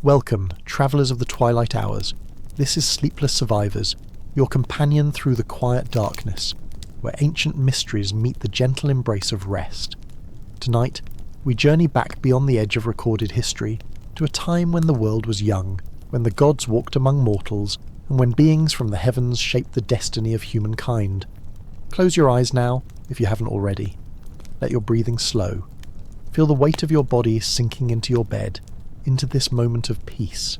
Welcome, travellers of the twilight hours. This is Sleepless Survivors, your companion through the quiet darkness, where ancient mysteries meet the gentle embrace of rest. Tonight, we journey back beyond the edge of recorded history to a time when the world was young, when the gods walked among mortals, and when beings from the heavens shaped the destiny of humankind. Close your eyes now, if you haven't already. Let your breathing slow. Feel the weight of your body sinking into your bed, into this moment of peace.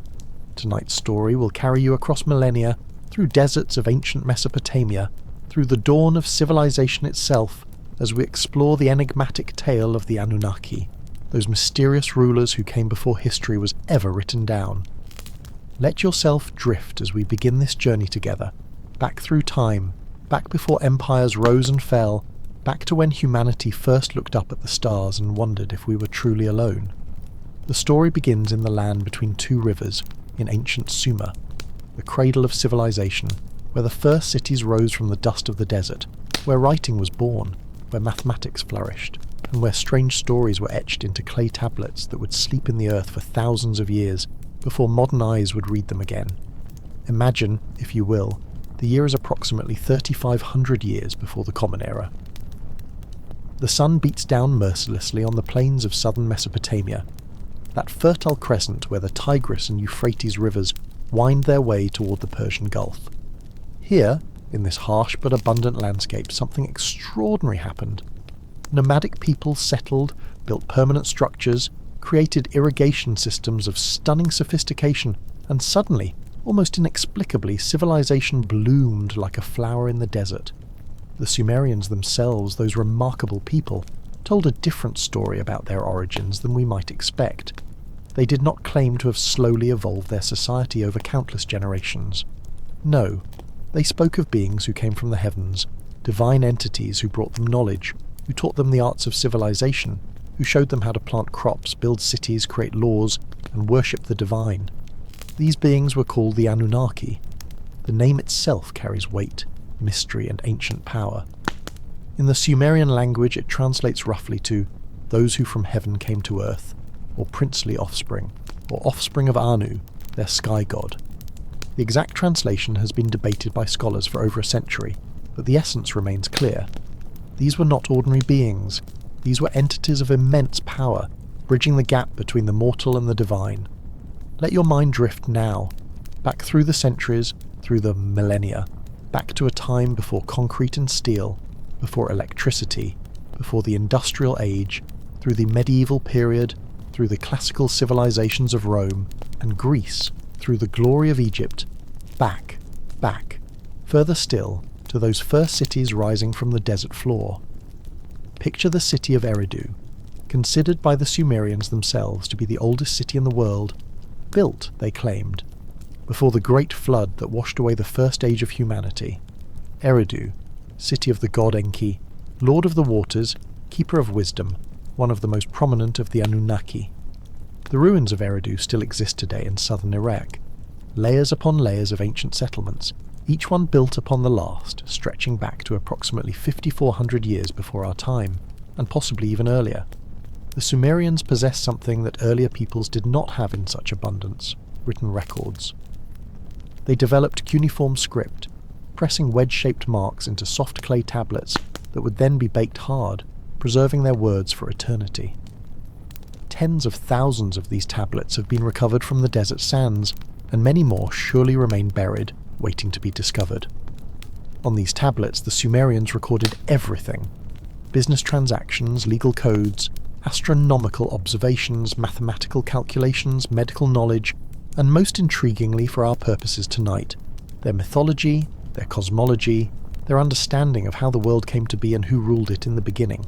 Tonight's story will carry you across millennia, through deserts of ancient Mesopotamia, through the dawn of civilization itself, as we explore the enigmatic tale of the Anunnaki, those mysterious rulers who came before history was ever written down. Let yourself drift as we begin this journey together, back through time, back before empires rose and fell, back to when humanity first looked up at the stars and wondered if we were truly alone. The story begins in the land between two rivers, in ancient Sumer, the cradle of civilization, where the first cities rose from the dust of the desert, where writing was born, where mathematics flourished, and where strange stories were etched into clay tablets that would sleep in the earth for thousands of years before modern eyes would read them again. Imagine, if you will, the year is approximately 3,500 years before the Common Era. The sun beats down mercilessly on the plains of southern Mesopotamia, that fertile crescent where the Tigris and Euphrates rivers wind their way toward the Persian Gulf. Here, in this harsh but abundant landscape, something extraordinary happened. Nomadic peoples settled, built permanent structures, created irrigation systems of stunning sophistication, and suddenly, almost inexplicably, civilization bloomed like a flower in the desert. The Sumerians themselves, those remarkable people, told a different story about their origins than we might expect. They did not claim to have slowly evolved their society over countless generations. No, they spoke of beings who came from the heavens, divine entities who brought them knowledge, who taught them the arts of civilization, who showed them how to plant crops, build cities, create laws, and worship the divine. These beings were called the Anunnaki. The name itself carries weight, mystery, and ancient power. In the Sumerian language it translates roughly to those who from heaven came to earth, or princely offspring, or offspring of Anu, their sky god. The exact translation has been debated by scholars for over a century, but the essence remains clear. These were not ordinary beings. These were entities of immense power, bridging the gap between the mortal and the divine. Let your mind drift now, back through the centuries, through the millennia, back to a time before concrete and steel, before electricity, before the industrial age, through the medieval period, through the classical civilizations of Rome and Greece, through the glory of Egypt, back, further still, to those first cities rising from the desert floor. Picture the city of Eridu, considered by the Sumerians themselves to be the oldest city in the world, built, they claimed, before the great flood that washed away the first age of humanity. Eridu, city of the god Enki, lord of the waters, keeper of wisdom, one of the most prominent of the Anunnaki. The ruins of Eridu still exist today in southern Iraq, layers upon layers of ancient settlements, each one built upon the last, stretching back to approximately 5,400 years before our time, and possibly even earlier. The Sumerians possessed something that earlier peoples did not have in such abundance: written records. They developed cuneiform script, pressing wedge-shaped marks into soft clay tablets that would then be baked hard, preserving their words for eternity. Tens of thousands of these tablets have been recovered from the desert sands, and many more surely remain buried, waiting to be discovered. On these tablets, the Sumerians recorded everything: business transactions, legal codes, astronomical observations, mathematical calculations, medical knowledge, and most intriguingly for our purposes tonight, their mythology, their cosmology, their understanding of how the world came to be and who ruled it in the beginning.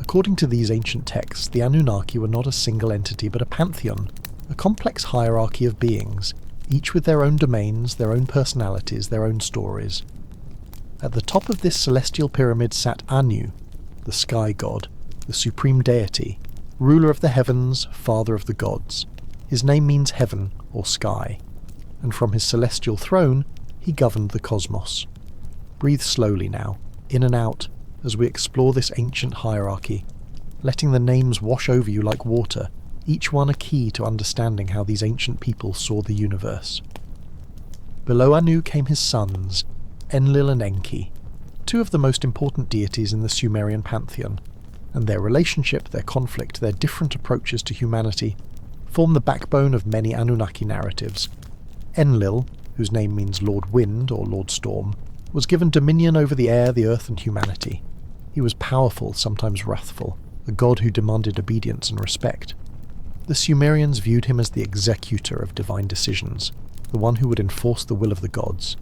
According to these ancient texts, the Anunnaki were not a single entity but a pantheon, a complex hierarchy of beings, each with their own domains, their own personalities, their own stories. At the top of this celestial pyramid sat Anu, the sky god, the supreme deity, ruler of the heavens, father of the gods. His name means heaven or sky, and from his celestial throne he governed the cosmos. Breathe slowly now, in and out, as we explore this ancient hierarchy, letting the names wash over you like water, each one a key to understanding how these ancient people saw the universe. Below Anu came his sons, Enlil and Enki, two of the most important deities in the Sumerian pantheon, and their relationship, their conflict, their different approaches to humanity form the backbone of many Anunnaki narratives. Enlil, whose name means Lord Wind or Lord Storm, was given dominion over the air, the earth and humanity. He was powerful, sometimes wrathful, a god who demanded obedience and respect. The Sumerians viewed him as the executor of divine decisions, the one who would enforce the will of the gods.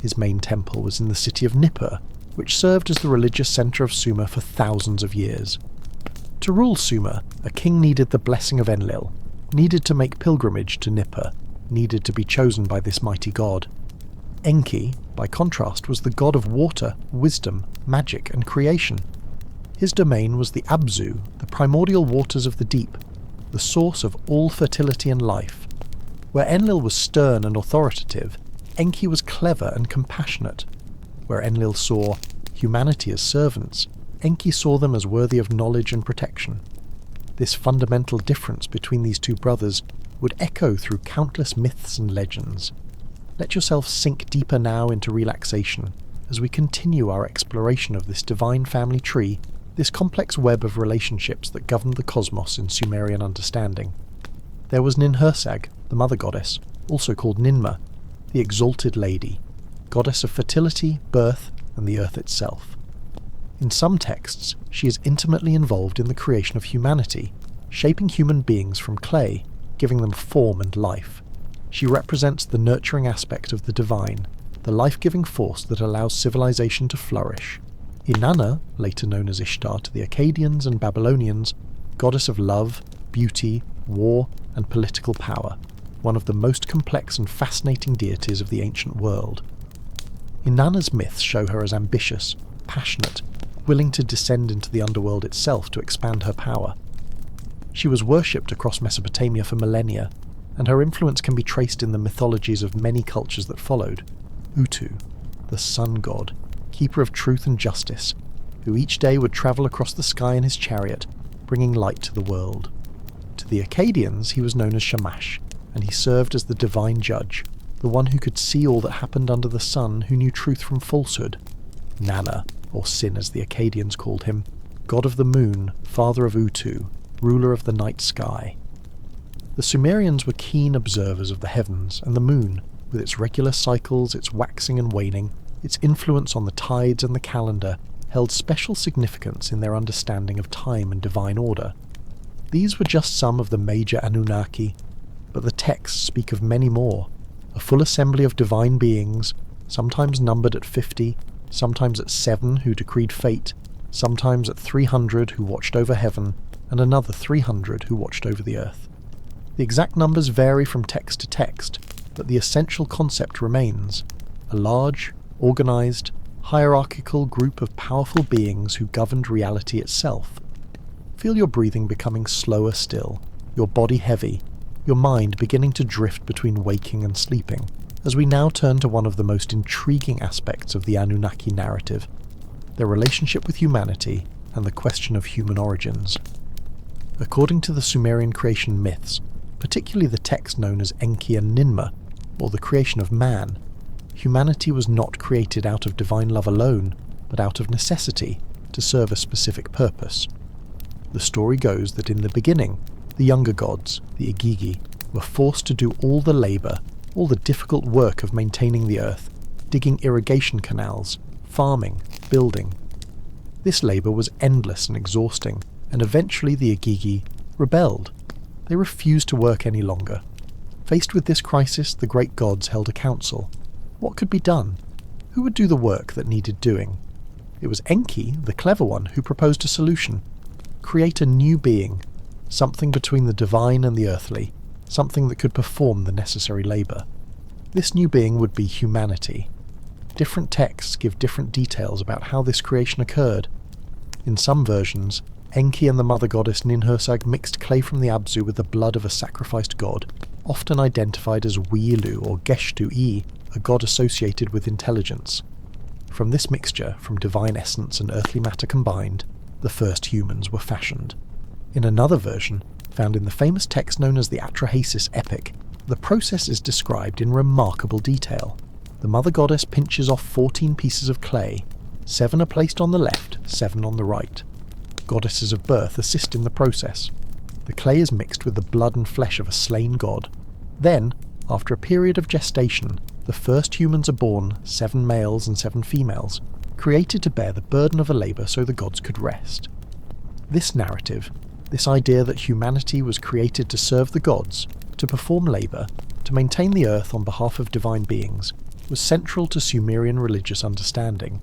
His main temple was in the city of Nippur, which served as the religious centre of Sumer for thousands of years. To rule Sumer, a king needed the blessing of Enlil, needed to make pilgrimage to Nippur, needed to be chosen by this mighty god. Enki, by contrast, was the god of water, wisdom, magic and creation. His domain was the Abzu, the primordial waters of the deep, the source of all fertility and life. Where Enlil was stern and authoritative, Enki was clever and compassionate. Where Enlil saw humanity as servants, Enki saw them as worthy of knowledge and protection. This fundamental difference between these two brothers would echo through countless myths and legends. Let yourself sink deeper now into relaxation as we continue our exploration of this divine family tree, this complex web of relationships that governed the cosmos in Sumerian understanding. There was Ninhursag, the mother goddess, also called Ninmah, the exalted lady, goddess of fertility, birth, and the earth itself. In some texts, she is intimately involved in the creation of humanity, shaping human beings from clay, giving them form and life. She represents the nurturing aspect of the divine, the life-giving force that allows civilization to flourish. Inanna, later known as Ishtar to the Akkadians and Babylonians, goddess of love, beauty, war, and political power, one of the most complex and fascinating deities of the ancient world. Inanna's myths show her as ambitious, passionate, willing to descend into the underworld itself to expand her power. She was worshipped across Mesopotamia for millennia, and her influence can be traced in the mythologies of many cultures that followed. Utu, the sun god, keeper of truth and justice, who each day would travel across the sky in his chariot, bringing light to the world. To the Akkadians he was known as Shamash, and he served as the divine judge, the one who could see all that happened under the sun, who knew truth from falsehood. Nana, or Sin as the Akkadians called him, god of the moon, father of Utu, ruler of the night sky. The Sumerians were keen observers of the heavens and the moon, with its regular cycles, its waxing and waning, its influence on the tides and the calendar, held special significance in their understanding of time and divine order. These were just some of the major Anunnaki, but the texts speak of many more, a full assembly of divine beings, sometimes numbered at 50, sometimes at 7 who decreed fate, sometimes at 300 who watched over heaven, and another 300 who watched over the earth. The exact numbers vary from text to text, but the essential concept remains: a large, organized, hierarchical group of powerful beings who governed reality itself. Feel your breathing becoming slower still, your body heavy, your mind beginning to drift between waking and sleeping, as we now turn to one of the most intriguing aspects of the Anunnaki narrative, their relationship with humanity and the question of human origins. According to the Sumerian creation myths, particularly the text known as Enki and Ninmah, or the creation of man, humanity was not created out of divine love alone, but out of necessity, to serve a specific purpose. The story goes that in the beginning, the younger gods, the Igigi, were forced to do all the labour, all the difficult work of maintaining the earth, digging irrigation canals, farming, building. This labour was endless and exhausting, and eventually the Igigi rebelled. They refused to work any longer. Faced with this crisis, the great gods held a council. What could be done? Who would do the work that needed doing? It was Enki, the clever one, who proposed a solution. Create a new being, something between the divine and the earthly, something that could perform the necessary labour. This new being would be humanity. Different texts give different details about how this creation occurred. In some versions, Enki and the mother goddess Ninhursag mixed clay from the Abzu with the blood of a sacrificed god, often identified as Wiilu or Geshtu-i, a god associated with intelligence. From this mixture, from divine essence and earthly matter combined, the first humans were fashioned. In another version, found in the famous text known as the Atrahasis epic, the process is described in remarkable detail. The mother goddess pinches off 14 pieces of clay. 7 are placed on the left, 7 on the right. Goddesses of birth assist in the process. The clay is mixed with the blood and flesh of a slain god. Then, after a period of gestation, the first humans are born, 7 males and 7 females, created to bear the burden of a labour so the gods could rest. This narrative, this idea that humanity was created to serve the gods, to perform labour, to maintain the earth on behalf of divine beings, was central to Sumerian religious understanding.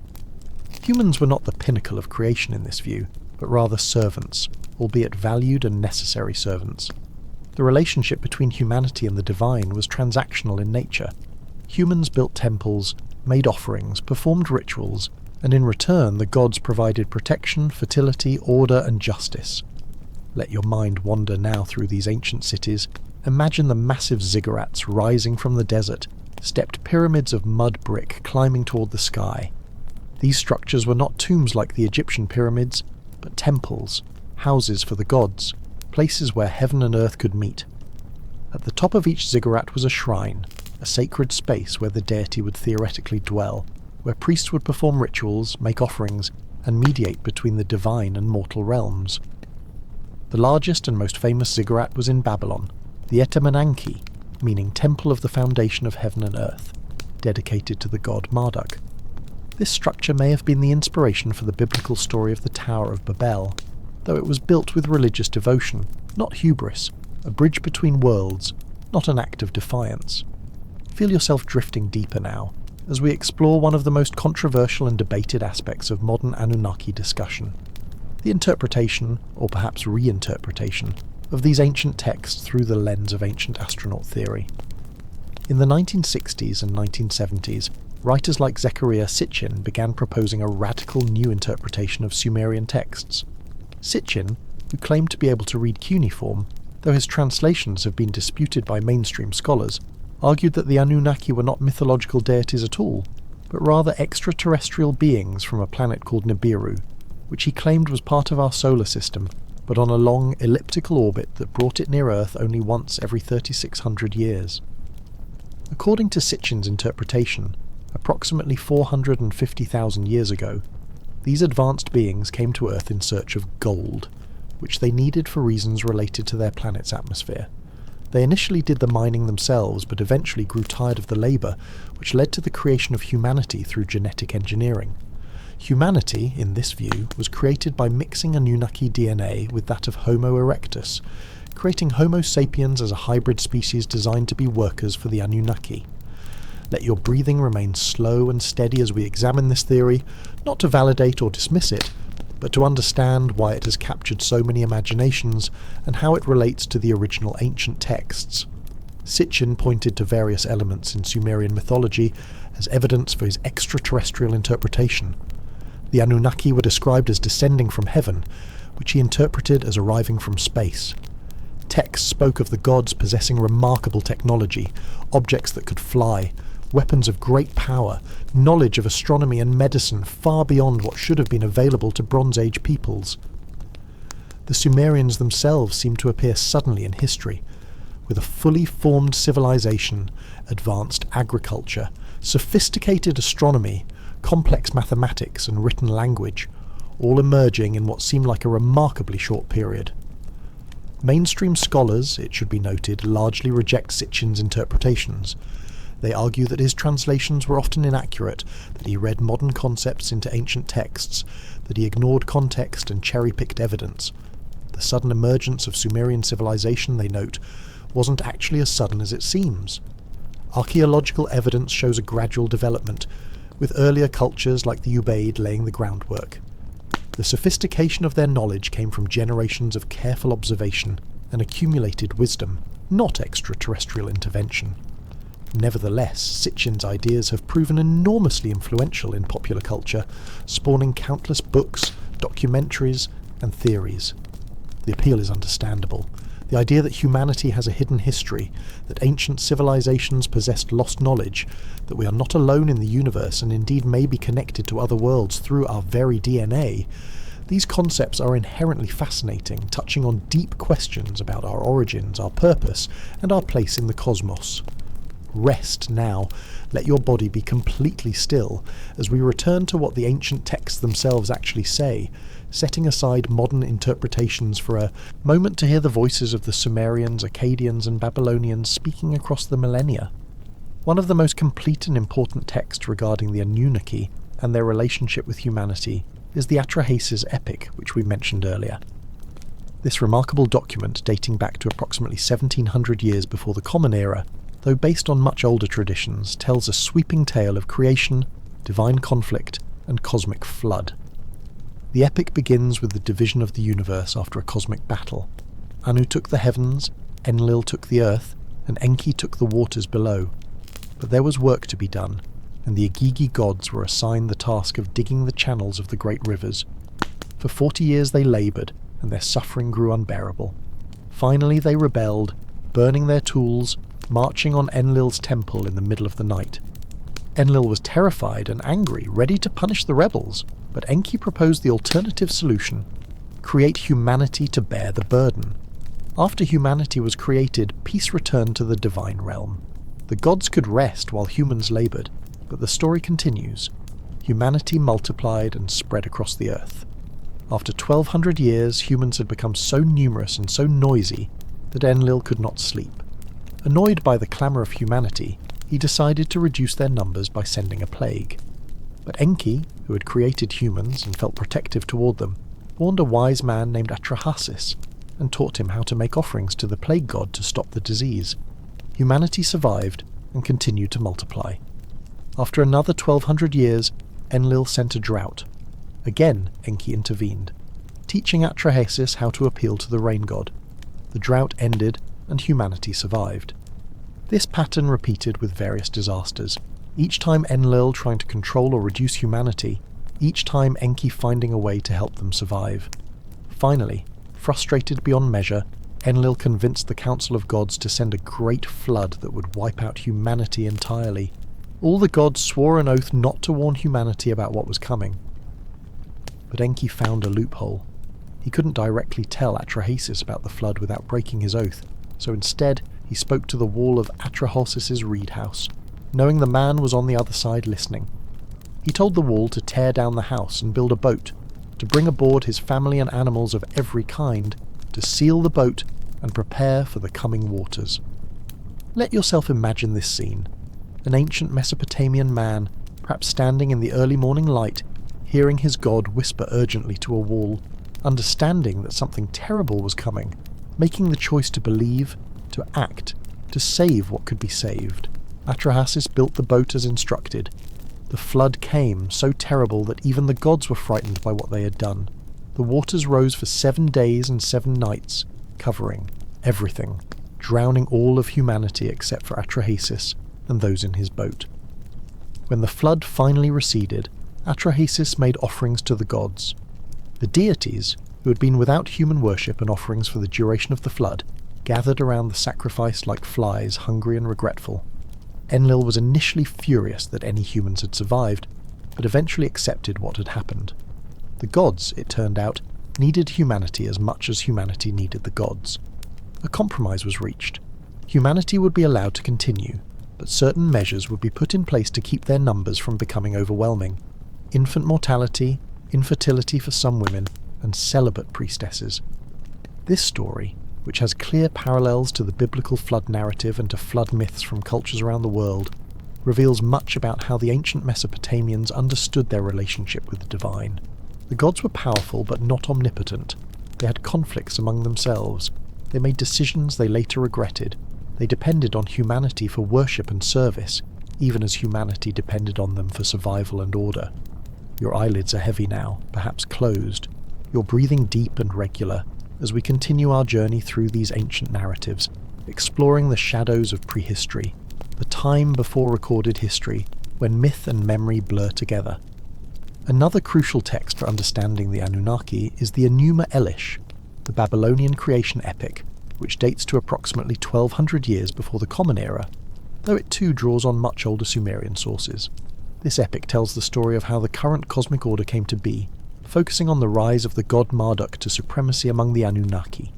Humans were not the pinnacle of creation in this view, but rather servants, albeit valued and necessary servants. The relationship between humanity and the divine was transactional in nature. Humans built temples, made offerings, performed rituals, and in return the gods provided protection, fertility, order, and justice. Let your mind wander now through these ancient cities. Imagine the massive ziggurats rising from the desert, stepped pyramids of mud brick climbing toward the sky. These structures were not tombs like the Egyptian pyramids, but temples, houses for the gods, places where heaven and earth could meet. At the top of each ziggurat was a shrine, a sacred space where the deity would theoretically dwell, where priests would perform rituals, make offerings, and mediate between the divine and mortal realms. The largest and most famous ziggurat was in Babylon, the Etemenanki, meaning Temple of the Foundation of Heaven and Earth, dedicated to the god Marduk. This structure may have been the inspiration for the biblical story of the Tower of Babel, though it was built with religious devotion, not hubris, a bridge between worlds, not an act of defiance. Feel yourself drifting deeper now, as we explore one of the most controversial and debated aspects of modern Anunnaki discussion: the interpretation, or perhaps reinterpretation, of these ancient texts through the lens of ancient astronaut theory. In the 1960s and 1970s, writers like Zecharia Sitchin began proposing a radical new interpretation of Sumerian texts. Sitchin, who claimed to be able to read cuneiform, though his translations have been disputed by mainstream scholars, argued that the Anunnaki were not mythological deities at all, but rather extraterrestrial beings from a planet called Nibiru, which he claimed was part of our solar system, but on a long elliptical orbit that brought it near Earth only once every 3,600 years. According to Sitchin's interpretation, approximately 450,000 years ago, these advanced beings came to Earth in search of gold, which they needed for reasons related to their planet's atmosphere. They initially did the mining themselves, but eventually grew tired of the labour, which led to the creation of humanity through genetic engineering. Humanity, in this view, was created by mixing Anunnaki DNA with that of Homo erectus, creating Homo sapiens as a hybrid species designed to be workers for the Anunnaki. Let your breathing remain slow and steady as we examine this theory, not to validate or dismiss it, but to understand why it has captured so many imaginations and how it relates to the original ancient texts. Sitchin pointed to various elements in Sumerian mythology as evidence for his extraterrestrial interpretation. The Anunnaki were described as descending from heaven, which he interpreted as arriving from space. Texts spoke of the gods possessing remarkable technology, objects that could fly, weapons of great power, knowledge of astronomy and medicine far beyond what should have been available to Bronze Age peoples. The Sumerians themselves seem to appear suddenly in history, with a fully formed civilization, advanced agriculture, sophisticated astronomy, complex mathematics and written language, all emerging in what seemed like a remarkably short period. Mainstream scholars, it should be noted, largely reject Sitchin's interpretations. They argue that his translations were often inaccurate, that he read modern concepts into ancient texts, that he ignored context and cherry-picked evidence. The sudden emergence of Sumerian civilization, they note, wasn't actually as sudden as it seems. Archaeological evidence shows a gradual development, with earlier cultures like the Ubaid laying the groundwork. The sophistication of their knowledge came from generations of careful observation and accumulated wisdom, not extraterrestrial intervention. Nevertheless, Sitchin's ideas have proven enormously influential in popular culture, spawning countless books, documentaries, and theories. The appeal is understandable. The idea that humanity has a hidden history, that ancient civilizations possessed lost knowledge, that we are not alone in the universe and indeed may be connected to other worlds through our very DNA, These concepts are inherently fascinating, touching on deep questions about our origins, our purpose, and our place in the cosmos. Rest now. Let your body be completely still as we return to what the ancient texts themselves actually say, setting aside modern interpretations for a moment to hear the voices of the Sumerians, Akkadians, and Babylonians speaking across the millennia. One of the most complete and important texts regarding the Anunnaki and their relationship with humanity is the Atrahasis epic, which we mentioned earlier. This remarkable document, dating back to approximately 1700 years before the Common Era, though based on much older traditions, tells a sweeping tale of creation, divine conflict, and cosmic flood. The epic begins with the division of the universe after a cosmic battle. Anu took the heavens, Enlil took the earth, and Enki took the waters below. But there was work to be done, and the Igigi gods were assigned the task of digging the channels of the great rivers. For 40 years they laboured, and their suffering grew unbearable. Finally they rebelled, burning their tools, marching on Enlil's temple in the middle of the night. Enlil was terrified and angry, ready to punish the rebels, but Enki proposed the alternative solution: create humanity to bear the burden. After humanity was created, peace returned to the divine realm. The gods could rest while humans laboured, but the story continues. Humanity multiplied and spread across the earth. After 1200 years, humans had become so numerous and so noisy that Enlil could not sleep. Annoyed by the clamour of humanity, he decided to reduce their numbers by sending a plague. But Enki, who had created humans and felt protective toward them, warned a wise man named Atrahasis and taught him how to make offerings to the plague god to stop the disease. Humanity survived and continued to multiply. After another 1200 years, Enlil sent a drought. Again, Enki intervened, teaching Atrahasis how to appeal to the rain god. The drought ended and humanity survived. This pattern repeated with various disasters, each time Enlil trying to control or reduce humanity, each time Enki finding a way to help them survive. Finally, frustrated beyond measure, Enlil convinced the Council of Gods to send a great flood that would wipe out humanity entirely. All the gods swore an oath not to warn humanity about what was coming. But Enki found a loophole. He couldn't directly tell Atrahasis about the flood without breaking his oath, so instead he spoke to the wall of Atrahasis' reed house, knowing the man was on the other side listening. He told the wall to tear down the house and build a boat, to bring aboard his family and animals of every kind, to seal the boat and prepare for the coming waters. Let yourself imagine this scene. An ancient Mesopotamian man, perhaps standing in the early morning light, hearing his god whisper urgently to a wall, understanding that something terrible was coming, making the choice to believe, to act, to save what could be saved. Atrahasis built the boat as instructed. The flood came, so terrible that even the gods were frightened by what they had done. The waters rose for 7 days and 7 nights, covering everything, drowning all of humanity except for Atrahasis and those in his boat. When the flood finally receded, Atrahasis made offerings to the gods. The deities, who had been without human worship and offerings for the duration of the flood, gathered around the sacrifice like flies, hungry and regretful. Enlil was initially furious that any humans had survived, but eventually accepted what had happened. The gods, it turned out, needed humanity as much as humanity needed the gods. A compromise was reached. Humanity would be allowed to continue, but certain measures would be put in place to keep their numbers from becoming overwhelming. Infant mortality, infertility for some women, and celibate priestesses. This story, which has clear parallels to the biblical flood narrative and to flood myths from cultures around the world, reveals much about how the ancient Mesopotamians understood their relationship with the divine. The gods were powerful but not omnipotent. They had conflicts among themselves. They made decisions they later regretted. They depended on humanity for worship and service, even as humanity depended on them for survival and order. Your eyelids are heavy now, perhaps closed. You're breathing deep and regular, as we continue our journey through these ancient narratives, exploring the shadows of prehistory, the time before recorded history, when myth and memory blur together. Another crucial text for understanding the Anunnaki is the Enuma Elish, the Babylonian creation epic, which dates to approximately 1200 years before the Common Era, though it too draws on much older Sumerian sources. This epic tells the story of how the current cosmic order came to be, focusing on the rise of the god Marduk to supremacy among the Anunnaki.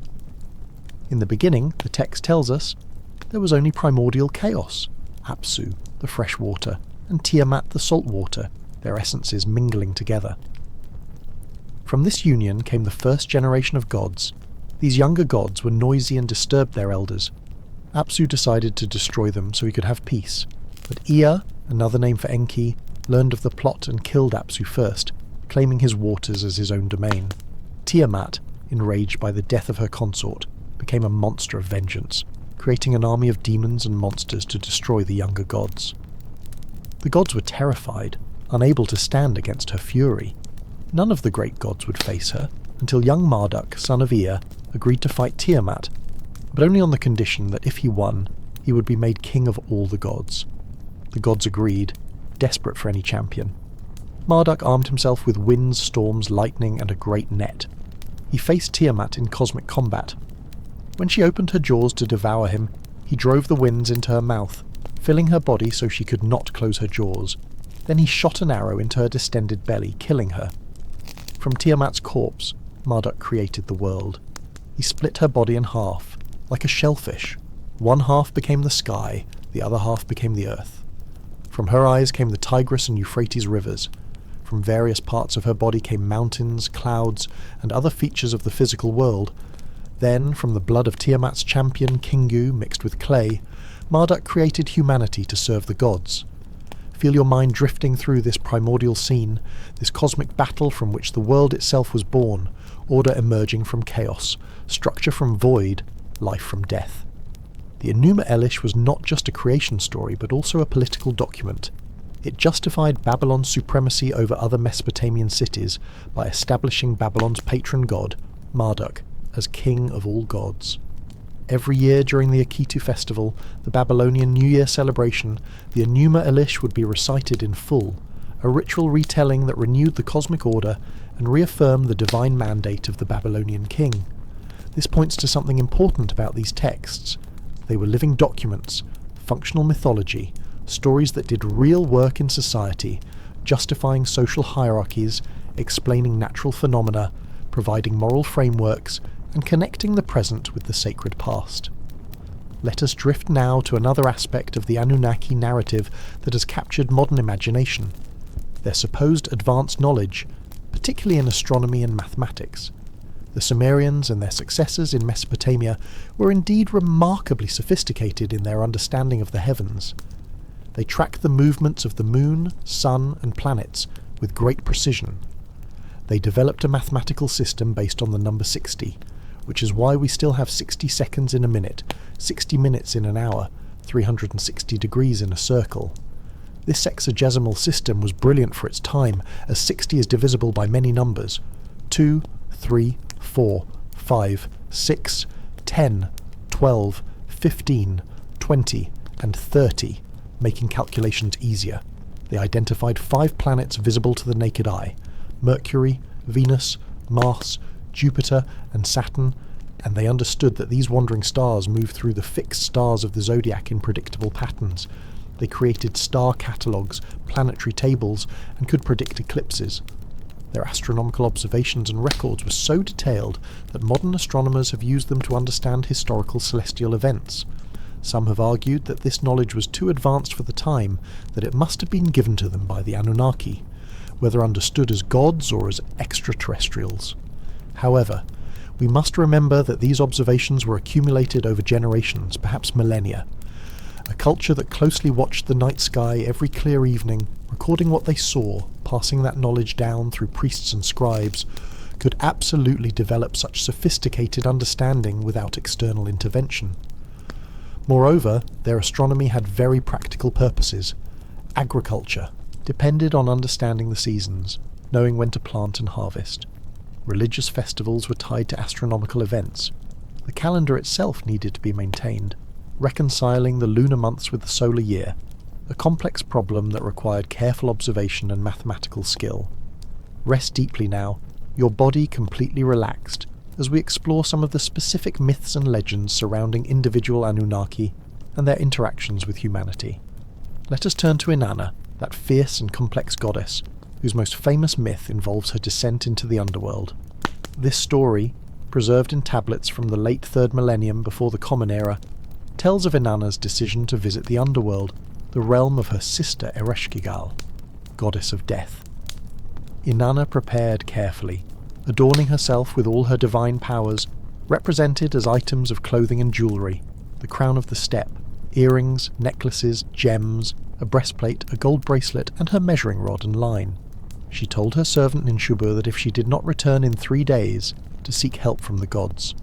In the beginning, the text tells us, there was only primordial chaos, Apsu, the fresh water, and Tiamat, the salt water, their essences mingling together. From this union came the first generation of gods. These younger gods were noisy and disturbed their elders. Apsu decided to destroy them so he could have peace, but Ea, another name for Enki, learned of the plot and killed Apsu first, claiming his waters as his own domain. Tiamat, enraged by the death of her consort, became a monster of vengeance, creating an army of demons and monsters to destroy the younger gods. The gods were terrified, unable to stand against her fury. None of the great gods would face her, until young Marduk, son of Ea, agreed to fight Tiamat, but only on the condition that if he won, he would be made king of all the gods. The gods agreed, desperate for any champion. Marduk armed himself with winds, storms, lightning, and a great net. He faced Tiamat in cosmic combat. When she opened her jaws to devour him, he drove the winds into her mouth, filling her body so she could not close her jaws. Then he shot an arrow into her distended belly, killing her. From Tiamat's corpse, Marduk created the world. He split her body in half, like a shellfish. One half became the sky, the other half became the earth. From her eyes came the Tigris and Euphrates rivers. From various parts of her body came mountains, clouds, and other features of the physical world. Then, from the blood of Tiamat's champion, Kingu, mixed with clay, Marduk created humanity to serve the gods. Feel your mind drifting through this primordial scene, this cosmic battle from which the world itself was born, order emerging from chaos, structure from void, life from death. The Enuma Elish was not just a creation story, but also a political document. It justified Babylon's supremacy over other Mesopotamian cities by establishing Babylon's patron god, Marduk, as king of all gods. Every year during the Akitu festival, the Babylonian New Year celebration, the Enuma Elish would be recited in full, a ritual retelling that renewed the cosmic order and reaffirmed the divine mandate of the Babylonian king. This points to something important about these texts. They were living documents, functional mythology, stories that did real work in society, justifying social hierarchies, explaining natural phenomena, providing moral frameworks, and connecting the present with the sacred past. Let us drift now to another aspect of the Anunnaki narrative that has captured modern imagination: their supposed advanced knowledge, particularly in astronomy and mathematics. The Sumerians and their successors in Mesopotamia were indeed remarkably sophisticated in their understanding of the heavens. They tracked the movements of the moon, sun, and planets with great precision. They developed a mathematical system based on the number 60, which is why we still have 60 seconds in a minute, 60 minutes in an hour, 360 degrees in a circle. This sexagesimal system was brilliant for its time, as 60 is divisible by many numbers: 2, 3, 4, 5, 6, 10, 12, 15, 20, and 30, making calculations easier. They identified 5 planets visible to the naked eye: Mercury, Venus, Mars, Jupiter, and Saturn, and they understood that these wandering stars move through the fixed stars of the zodiac in predictable patterns. They created star catalogues, planetary tables, and could predict eclipses. Their astronomical observations and records were so detailed that modern astronomers have used them to understand historical celestial events. Some have argued that this knowledge was too advanced for the time, that it must have been given to them by the Anunnaki, whether understood as gods or as extraterrestrials. However, we must remember that these observations were accumulated over generations, perhaps millennia. A culture that closely watched the night sky every clear evening, recording what they saw, passing that knowledge down through priests and scribes, could absolutely develop such sophisticated understanding without external intervention. Moreover, their astronomy had very practical purposes. Agriculture depended on understanding the seasons, knowing when to plant and harvest. Religious festivals were tied to astronomical events. The calendar itself needed to be maintained, reconciling the lunar months with the solar year, a complex problem that required careful observation and mathematical skill. Rest deeply now, your body completely relaxed, as we explore some of the specific myths and legends surrounding individual Anunnaki and their interactions with humanity. Let us turn to Inanna, that fierce and complex goddess, whose most famous myth involves her descent into the underworld. This story, preserved in tablets from the late 3rd millennium before the Common Era, tells of Inanna's decision to visit the underworld, the realm of her sister Ereshkigal, goddess of death. Inanna prepared carefully, adorning herself with all her divine powers, represented as items of clothing and jewellery, the crown of the steppe, earrings, necklaces, gems, a breastplate, a gold bracelet, and her measuring rod and line. She told her servant Ninshubur that if she did not return in 3 days, to seek help from the gods.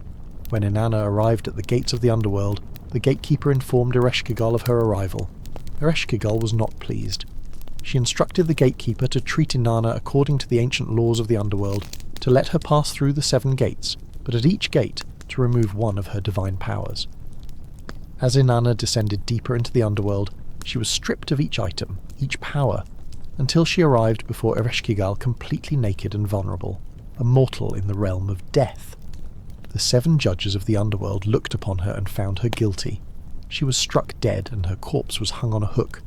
When Inanna arrived at the gates of the underworld, the gatekeeper informed Ereshkigal of her arrival. Ereshkigal was not pleased. She instructed the gatekeeper to treat Inanna according to the ancient laws of the underworld, to let her pass through the 7 gates, but at each gate to remove one of her divine powers. As Inanna descended deeper into the underworld, she was stripped of each item, each power, until she arrived before Ereshkigal completely naked and vulnerable, a mortal in the realm of death. The 7 judges of the underworld looked upon her and found her guilty. She was struck dead and her corpse was hung on a hook.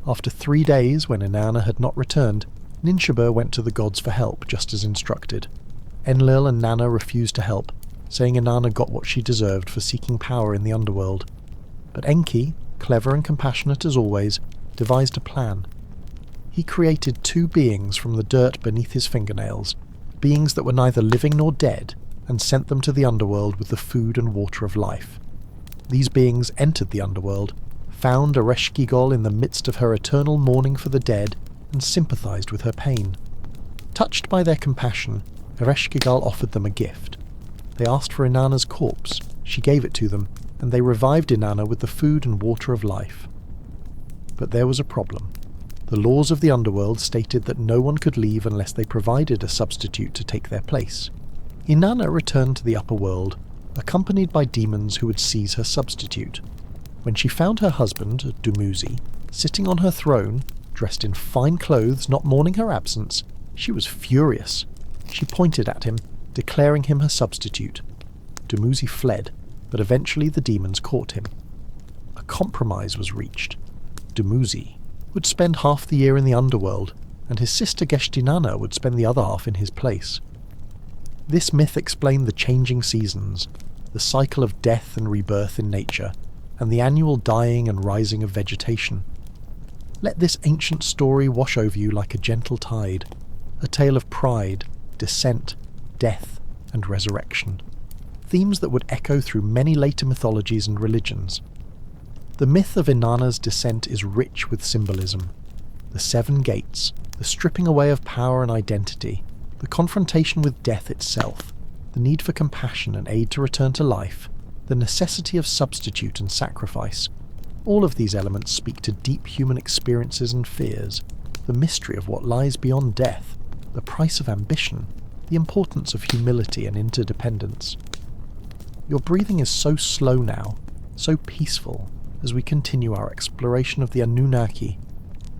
After 3 days, when Inanna had not returned, Ninshubur went to the gods for help, just as instructed. Enlil and Nanna refused to help, saying Inanna got what she deserved for seeking power in the underworld. But Enki, clever and compassionate as always, devised a plan. He created 2 beings from the dirt beneath his fingernails, beings that were neither living nor dead, and sent them to the underworld with the food and water of life. These beings entered the underworld, found Ereshkigal in the midst of her eternal mourning for the dead, and sympathized with her pain. Touched by their compassion, Ereshkigal offered them a gift. They asked for Inanna's corpse. She gave it to them, and they revived Inanna with the food and water of life. But there was a problem. The laws of the underworld stated that no one could leave unless they provided a substitute to take their place. Inanna returned to the upper world, accompanied by demons who would seize her substitute. When she found her husband, Dumuzi, sitting on her throne, dressed in fine clothes, not mourning her absence, she was furious. She pointed at him, declaring him her substitute. Dumuzi fled, but eventually the demons caught him. A compromise was reached. Dumuzi would spend half the year in the underworld, and his sister Geshtinanna would spend the other half in his place. This myth explained the changing seasons, the cycle of death and rebirth in nature, and the annual dying and rising of vegetation. Let this ancient story wash over you like a gentle tide, a tale of pride, descent, death, and resurrection, themes that would echo through many later mythologies and religions. The myth of Inanna's descent is rich with symbolism. The 7 gates, the stripping away of power and identity, the confrontation with death itself, the need for compassion and aid to return to life, the necessity of substitute and sacrifice. All of these elements speak to deep human experiences and fears, the mystery of what lies beyond death, the price of ambition, the importance of humility and interdependence. Your breathing is so slow now, so peaceful, as we continue our exploration of the Anunnaki,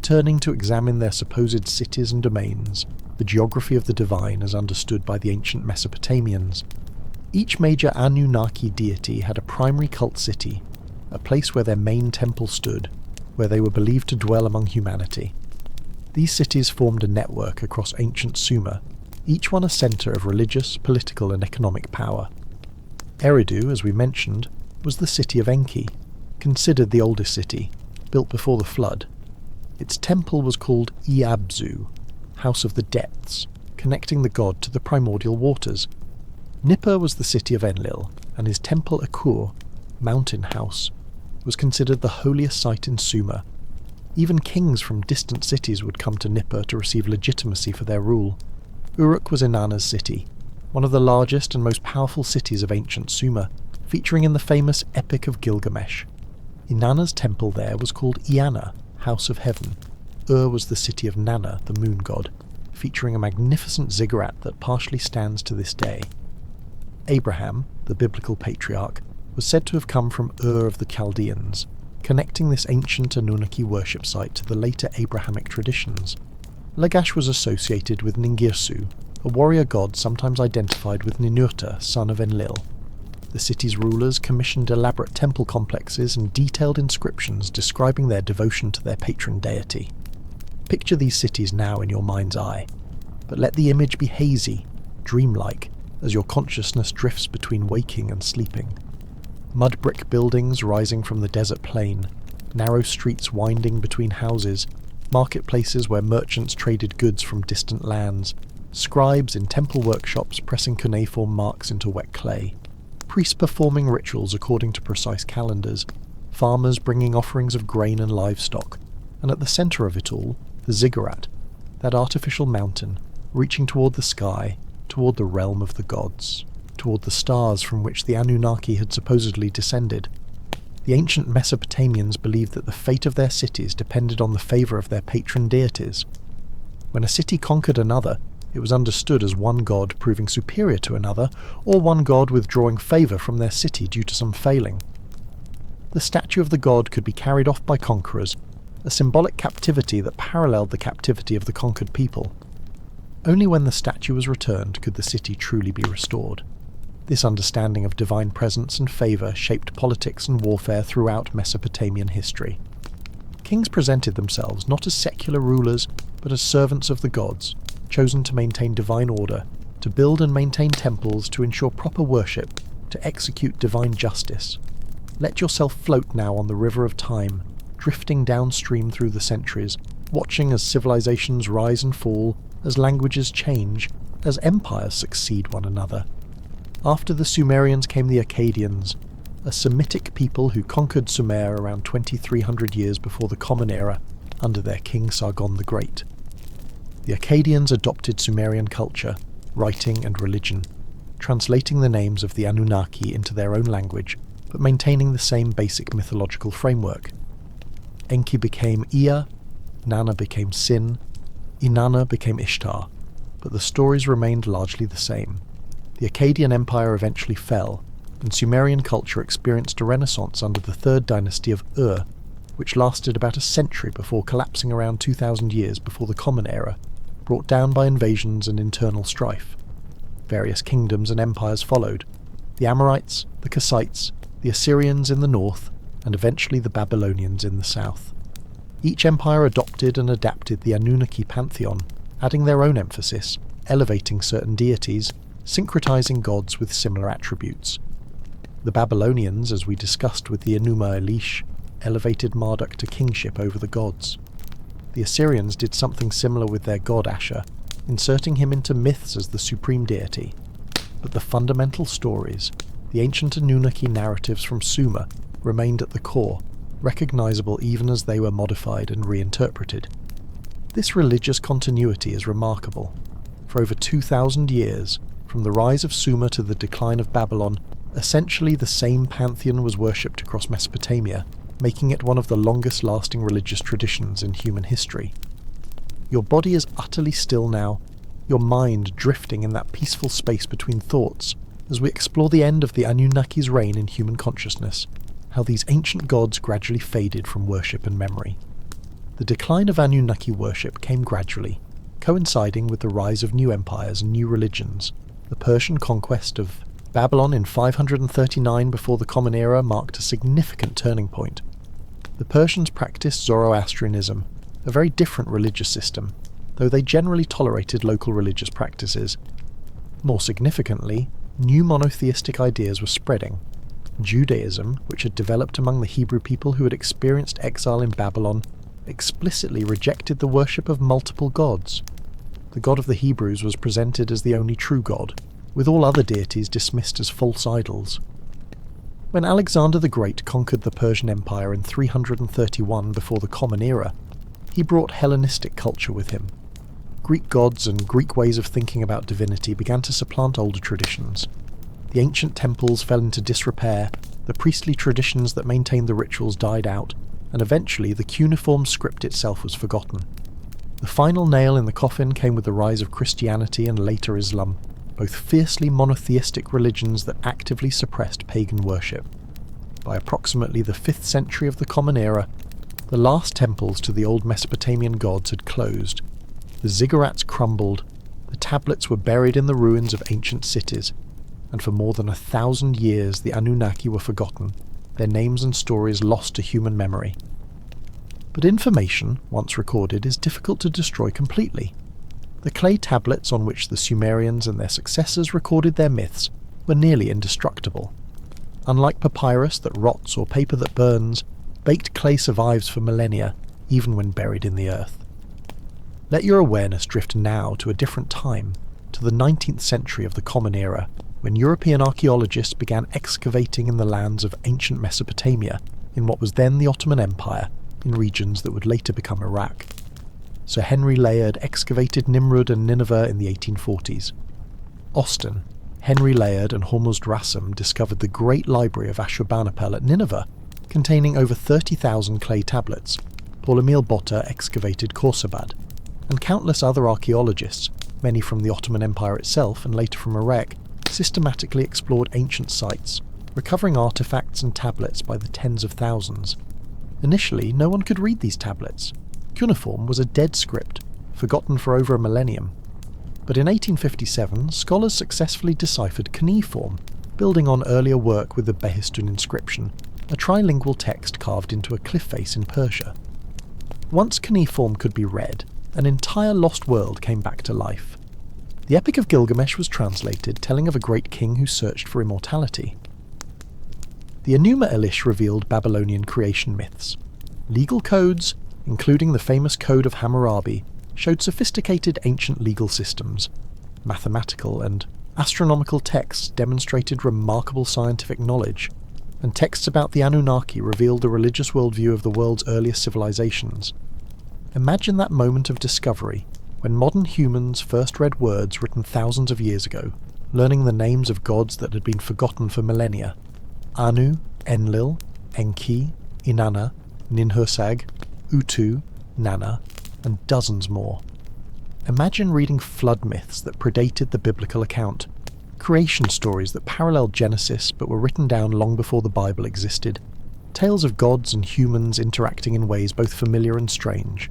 turning to examine their supposed cities and domains, the geography of the divine as understood by the ancient Mesopotamians. Each major Anunnaki deity had a primary cult city, a place where their main temple stood, where they were believed to dwell among humanity. These cities formed a network across ancient Sumer, each one a centre of religious, political and economic power. Eridu, as we mentioned, was the city of Enki, considered the oldest city, built before the flood. Its temple was called Iabzu, House of the Depths, connecting the god to the primordial waters. Nippur was the city of Enlil, and his temple Akur, Mountain House, was considered the holiest site in Sumer. Even kings from distant cities would come to Nippur to receive legitimacy for their rule. Uruk was Inanna's city, one of the largest and most powerful cities of ancient Sumer, featuring in the famous Epic of Gilgamesh. Inanna's temple there was called Ianna, House of Heaven. Was the city of Nanna, the moon god, featuring a magnificent ziggurat that partially stands to this day. Abraham, the biblical patriarch, was said to have come from of the Chaldeans, connecting this ancient Anunnaki worship site to the later Abrahamic traditions. Lagash was associated with Ningirsu, a warrior god sometimes identified with Ninurta, son of Enlil. The city's rulers commissioned elaborate temple complexes and detailed inscriptions describing their devotion to their patron deity. Picture these cities now in your mind's eye, but let the image be hazy, dreamlike, as your consciousness drifts between waking and sleeping. Mud brick buildings rising from the desert plain, narrow streets winding between houses, marketplaces where merchants traded goods from distant lands, scribes in temple workshops pressing cuneiform marks into wet clay, priests performing rituals according to precise calendars, farmers bringing offerings of grain and livestock, and at the centre of it all, the ziggurat, that artificial mountain, reaching toward the sky, toward the realm of the gods, toward the stars from which the Anunnaki had supposedly descended. The ancient Mesopotamians believed that the fate of their cities depended on the favour of their patron deities. When a city conquered another, it was understood as one god proving superior to another, or one god withdrawing favour from their city due to some failing. The statue of the god could be carried off by conquerors, a symbolic captivity that paralleled the captivity of the conquered people. Only when the statue was returned could the city truly be restored. This understanding of divine presence and favour shaped politics and warfare throughout Mesopotamian history. Kings presented themselves not as secular rulers, but as servants of the gods, chosen to maintain divine order, to build and maintain temples to ensure proper worship, to execute divine justice. Let yourself float now on the river of time, drifting downstream through the centuries, watching as civilizations rise and fall, as languages change, as empires succeed one another. After the Sumerians came the Akkadians, a Semitic people who conquered Sumer around 2300 years before the Common Era, under their king Sargon the Great. The Akkadians adopted Sumerian culture, writing and religion, translating the names of the Anunnaki into their own language, but maintaining the same basic mythological framework. Enki became Ea, Nana became Sin, Inanna became Ishtar, but the stories remained largely the same. The Akkadian Empire eventually fell, and Sumerian culture experienced a renaissance under the third dynasty of Ur, which lasted about a century before collapsing around 2000 years before the Common Era, brought down by invasions and internal strife. Various kingdoms and empires followed: the Amorites, the Kassites, the Assyrians in the north, and eventually the Babylonians in the south. Each empire adopted and adapted the Anunnaki pantheon, adding their own emphasis, elevating certain deities, syncretizing gods with similar attributes. The Babylonians, as we discussed with the Enuma Elish, elevated Marduk to kingship over the gods. The Assyrians did something similar with their god Ashur, inserting him into myths as the supreme deity. But the fundamental stories, the ancient Anunnaki narratives from Sumer, remained at the core, recognizable even as they were modified and reinterpreted. This religious continuity is remarkable. For over 2,000 years, from the rise of Sumer to the decline of Babylon, essentially the same pantheon was worshipped across Mesopotamia, making it one of the longest-lasting religious traditions in human history. Your body is utterly still now, your mind drifting in that peaceful space between thoughts, as we explore the end of the Anunnaki's reign in human consciousness, how these ancient gods gradually faded from worship and memory. The decline of Anunnaki worship came gradually, coinciding with the rise of new empires and new religions. The Persian conquest of Babylon in 539 before the Common Era marked a significant turning point. The Persians practiced Zoroastrianism, a very different religious system, though they generally tolerated local religious practices. More significantly, new monotheistic ideas were spreading. Judaism, which had developed among the Hebrew people who had experienced exile in Babylon, explicitly rejected the worship of multiple gods. The god of the Hebrews was presented as the only true god, with all other deities dismissed as false idols. When Alexander the Great conquered the Persian Empire in 331 before the Common Era, he brought Hellenistic culture with him. Greek gods and Greek ways of thinking about divinity began to supplant older traditions. The ancient temples fell into disrepair, the priestly traditions that maintained the rituals died out, and eventually the cuneiform script itself was forgotten. The final nail in the coffin came with the rise of Christianity and later Islam, both fiercely monotheistic religions that actively suppressed pagan worship. By approximately the 5th century of the Common Era, the last temples to the old Mesopotamian gods had closed, the ziggurats crumbled, the tablets were buried in the ruins of ancient cities, and for more than 1,000 years the Anunnaki were forgotten, their names and stories lost to human memory. But information, once recorded, is difficult to destroy completely. The clay tablets on which the Sumerians and their successors recorded their myths were nearly indestructible. Unlike papyrus that rots or paper that burns, baked clay survives for millennia, even when buried in the earth. Let your awareness drift now to a different time, to the 19th century of the Common Era, when European archaeologists began excavating in the lands of ancient Mesopotamia, in what was then the Ottoman Empire, in regions that would later become Iraq. Sir Henry Layard excavated Nimrud and Nineveh in the 1840s. Austin, Henry Layard and Hormuzd Rassam discovered the great library of Ashurbanipal at Nineveh, containing over 30,000 clay tablets. Paul Emile Botta excavated Khorsabad, and countless other archaeologists, many from the Ottoman Empire itself and later from Iraq, systematically explored ancient sites, recovering artifacts and tablets by the tens of thousands. Initially, no one could read these tablets. Cuneiform was a dead script, forgotten for over a millennium. But in 1857, scholars successfully deciphered cuneiform, building on earlier work with the Behistun inscription, a trilingual text carved into a cliff face in Persia. Once cuneiform could be read, an entire lost world came back to life. The Epic of Gilgamesh was translated, telling of a great king who searched for immortality. The Enuma Elish revealed Babylonian creation myths. Legal codes, including the famous Code of Hammurabi, showed sophisticated ancient legal systems. Mathematical and astronomical texts demonstrated remarkable scientific knowledge, and texts about the Anunnaki revealed the religious worldview of the world's earliest civilizations. Imagine that moment of discovery, when modern humans first read words written thousands of years ago, learning the names of gods that had been forgotten for millennia. Anu, Enlil, Enki, Inanna, Ninhursag, Utu, Nana, and dozens more. Imagine reading flood myths that predated the biblical account, creation stories that paralleled Genesis but were written down long before the Bible existed, tales of gods and humans interacting in ways both familiar and strange.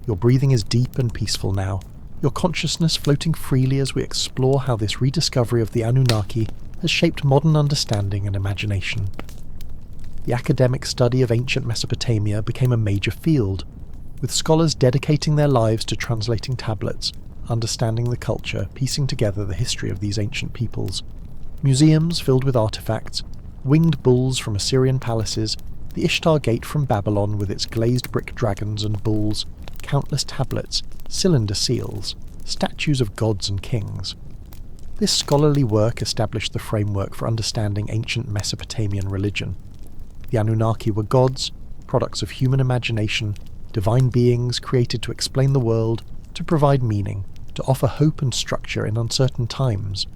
Your breathing is deep and peaceful now, your consciousness floating freely as we explore how this rediscovery of the Anunnaki has shaped modern understanding and imagination. The academic study of ancient Mesopotamia became a major field, with scholars dedicating their lives to translating tablets, understanding the culture, piecing together the history of these ancient peoples. Museums filled with artifacts, winged bulls from Assyrian palaces, the Ishtar Gate from Babylon with its glazed brick dragons and bulls, countless tablets, cylinder seals, statues of gods and kings. This scholarly work established the framework for understanding ancient Mesopotamian religion. The Anunnaki were gods, products of human imagination, divine beings created to explain the world, to provide meaning, to offer hope and structure in uncertain times.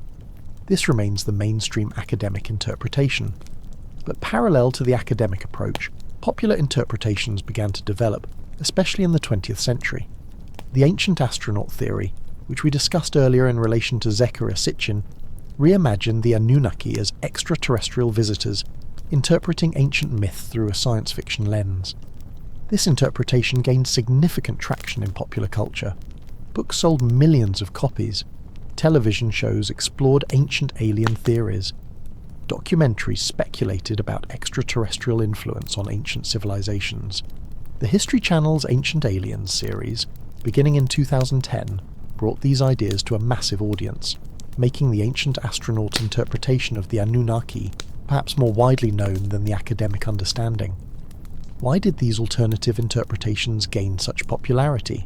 This remains the mainstream academic interpretation. But parallel to the academic approach, popular interpretations began to develop, especially in the 20th century. The ancient astronaut theory, which we discussed earlier in relation to Zecharia Sitchin, reimagined the Anunnaki as extraterrestrial visitors, interpreting ancient myth through a science fiction lens. This interpretation gained significant traction in popular culture. Books sold millions of copies. Television shows explored ancient alien theories. Documentaries speculated about extraterrestrial influence on ancient civilizations. The History Channel's Ancient Aliens series, beginning in 2010, brought these ideas to a massive audience, making the ancient astronaut interpretation of the Anunnaki perhaps more widely known than the academic understanding. Why did these alternative interpretations gain such popularity?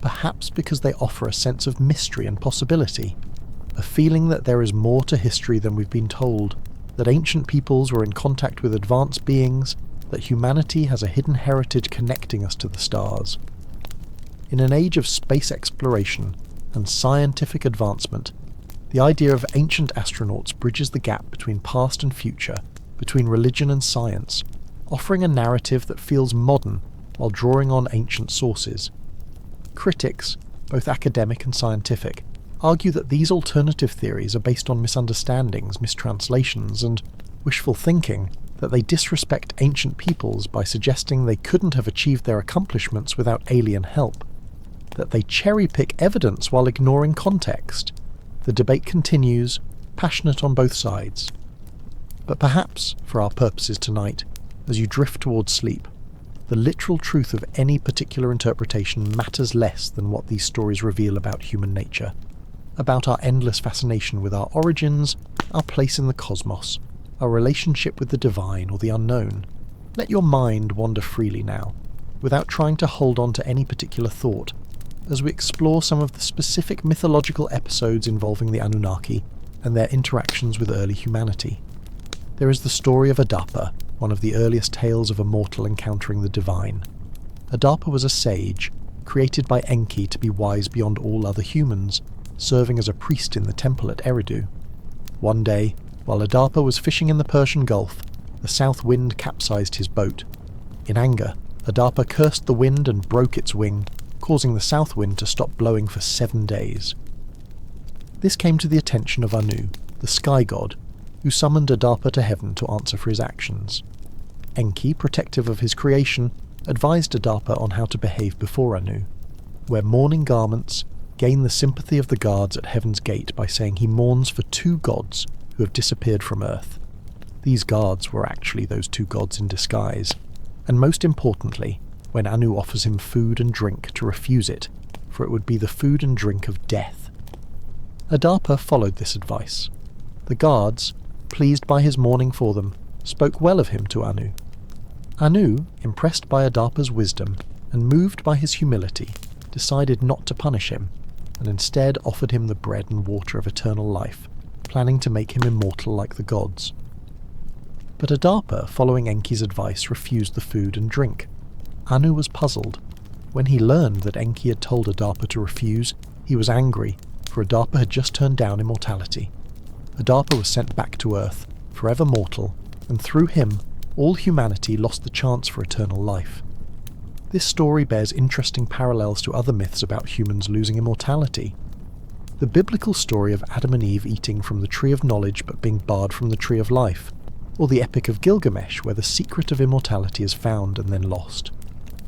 Perhaps because they offer a sense of mystery and possibility, a feeling that there is more to history than we've been told, that ancient peoples were in contact with advanced beings, that humanity has a hidden heritage connecting us to the stars. In an age of space exploration and scientific advancement, the idea of ancient astronauts bridges the gap between past and future, between religion and science, offering a narrative that feels modern while drawing on ancient sources. Critics, both academic and scientific, argue that these alternative theories are based on misunderstandings, mistranslations, and wishful thinking, that they disrespect ancient peoples by suggesting they couldn't have achieved their accomplishments without alien help, that they cherry-pick evidence while ignoring context. The debate continues, passionate on both sides. But perhaps, for our purposes tonight, as you drift towards sleep, the literal truth of any particular interpretation matters less than what these stories reveal about human nature, about our endless fascination with our origins, our place in the cosmos, our relationship with the divine or the unknown. Let your mind wander freely now, without trying to hold on to any particular thought, as we explore some of the specific mythological episodes involving the Anunnaki and their interactions with early humanity. There is the story of Adapa, one of the earliest tales of a mortal encountering the divine. Adapa was a sage, created by Enki to be wise beyond all other humans, serving as a priest in the temple at Eridu. One day, while Adapa was fishing in the Persian Gulf, the south wind capsized his boat. In anger, Adapa cursed the wind and broke its wing, causing the south wind to stop blowing for 7 days. This came to the attention of Anu, the sky god, who summoned Adapa to heaven to answer for his actions. Enki, protective of his creation, advised Adapa on how to behave before Anu. Wear mourning garments, gain the sympathy of the guards at heaven's gate by saying he mourns for 2 gods who have disappeared from earth. These guards were actually those 2 gods in disguise, and most importantly, when Anu offers him food and drink, to refuse it, for it would be the food and drink of death. Adapa followed this advice. The guards, pleased by his mourning for them, spoke well of him to Anu. Anu, impressed by Adapa's wisdom and moved by his humility, decided not to punish him, and instead offered him the bread and water of eternal life, planning to make him immortal like the gods. But Adapa, following Enki's advice, refused the food and drink. Anu was puzzled. When he learned that Enki had told Adapa to refuse, he was angry, for Adapa had just turned down immortality. Adapa was sent back to Earth, forever mortal, and through him, all humanity lost the chance for eternal life. This story bears interesting parallels to other myths about humans losing immortality. The biblical story of Adam and Eve eating from the tree of knowledge but being barred from the tree of life, or the Epic of Gilgamesh where the secret of immortality is found and then lost.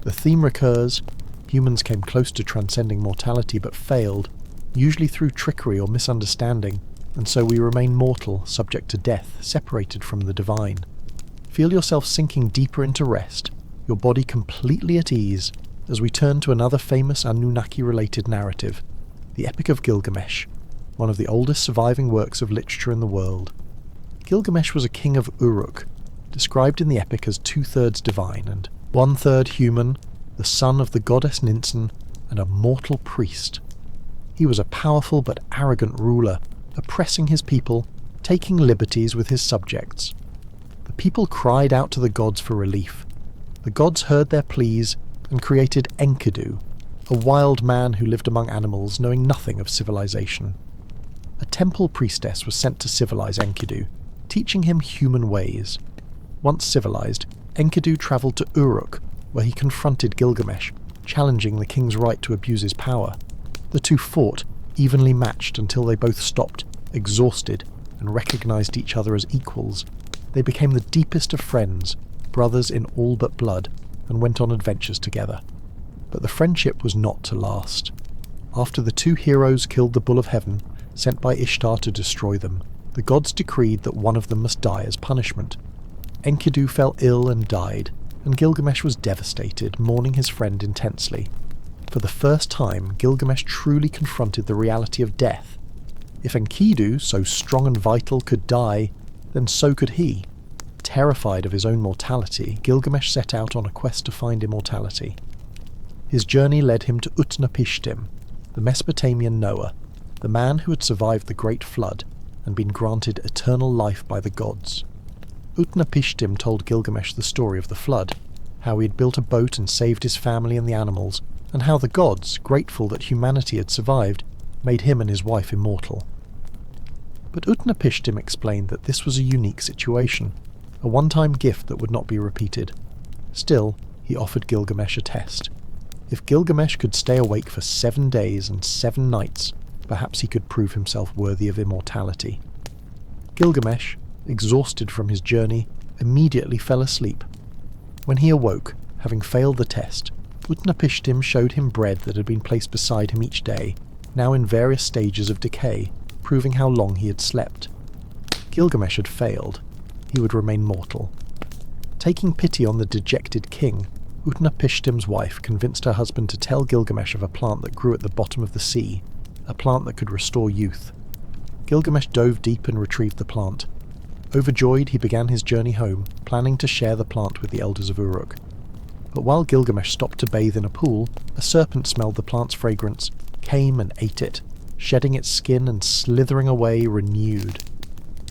The theme recurs: humans came close to transcending mortality but failed, usually through trickery or misunderstanding, and so we remain mortal, subject to death, separated from the divine. Feel yourself sinking deeper into rest, your body completely at ease, as we turn to another famous Anunnaki-related narrative, the Epic of Gilgamesh, one of the oldest surviving works of literature in the world. Gilgamesh was a king of Uruk, described in the epic as 2/3 divine and 1/3 human, the son of the goddess Ninsen, and a mortal priest. He was a powerful but arrogant ruler, oppressing his people, taking liberties with his subjects. The people cried out to the gods for relief. The gods heard their pleas and created Enkidu, a wild man who lived among animals, knowing nothing of civilization. A temple priestess was sent to civilize Enkidu, teaching him human ways. Once civilized, Enkidu travelled to Uruk, where he confronted Gilgamesh, challenging the king's right to abuse his power. The two fought, evenly matched, until they both stopped, exhausted, and recognized each other as equals. They became the deepest of friends, brothers in all but blood, and went on adventures together. But the friendship was not to last. After the two heroes killed the Bull of Heaven, sent by Ishtar to destroy them, the gods decreed that one of them must die as punishment. Enkidu fell ill and died, and Gilgamesh was devastated, mourning his friend intensely. For the first time, Gilgamesh truly confronted the reality of death. If Enkidu, so strong and vital, could die, then so could he. Terrified of his own mortality, Gilgamesh set out on a quest to find immortality. His journey led him to Utnapishtim, the Mesopotamian Noah, the man who had survived the Great Flood and been granted eternal life by the gods. Utnapishtim told Gilgamesh the story of the flood, how he had built a boat and saved his family and the animals, and how the gods, grateful that humanity had survived, made him and his wife immortal. But Utnapishtim explained that this was a unique situation, a one-time gift that would not be repeated. Still, he offered Gilgamesh a test. If Gilgamesh could stay awake for 7 days and 7 nights, perhaps he could prove himself worthy of immortality. Gilgamesh, exhausted from his journey, immediately fell asleep. When he awoke, having failed the test, Utnapishtim showed him bread that had been placed beside him each day, now in various stages of decay, proving how long he had slept. Gilgamesh had failed. He would remain mortal. Taking pity on the dejected king, Utnapishtim's wife convinced her husband to tell Gilgamesh of a plant that grew at the bottom of the sea, a plant that could restore youth. Gilgamesh dove deep and retrieved the plant. Overjoyed, he began his journey home, planning to share the plant with the elders of Uruk. But while Gilgamesh stopped to bathe in a pool, a serpent smelled the plant's fragrance, came and ate it, shedding its skin and slithering away renewed.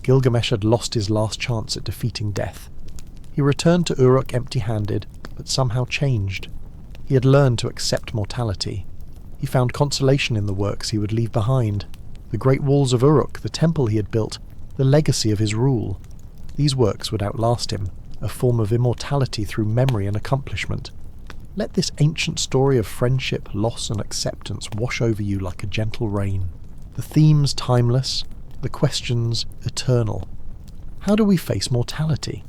Gilgamesh had lost his last chance at defeating death. He returned to Uruk empty-handed, but somehow changed. He had learned to accept mortality. He found consolation in the works he would leave behind, the great walls of Uruk, the temple he had built, the legacy of his rule. These works would outlast him, a form of immortality through memory and accomplishment. Let this ancient story of friendship, loss and acceptance wash over you like a gentle rain. The themes timeless, the questions eternal. How do we face mortality?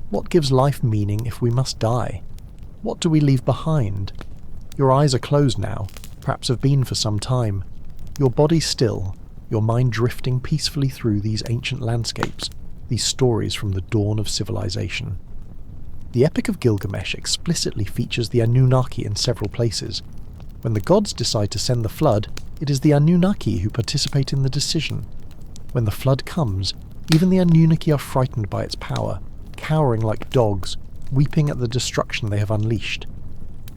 What gives life meaning if we must die? What do we leave behind? Your eyes are closed now, perhaps have been for some time. Your body still, your mind drifting peacefully through these ancient landscapes, these stories from the dawn of civilization. The Epic of Gilgamesh explicitly features the Anunnaki in several places. When the gods decide to send the flood, it is the Anunnaki who participate in the decision. When the flood comes, even the Anunnaki are frightened by its power, cowering like dogs, weeping at the destruction they have unleashed.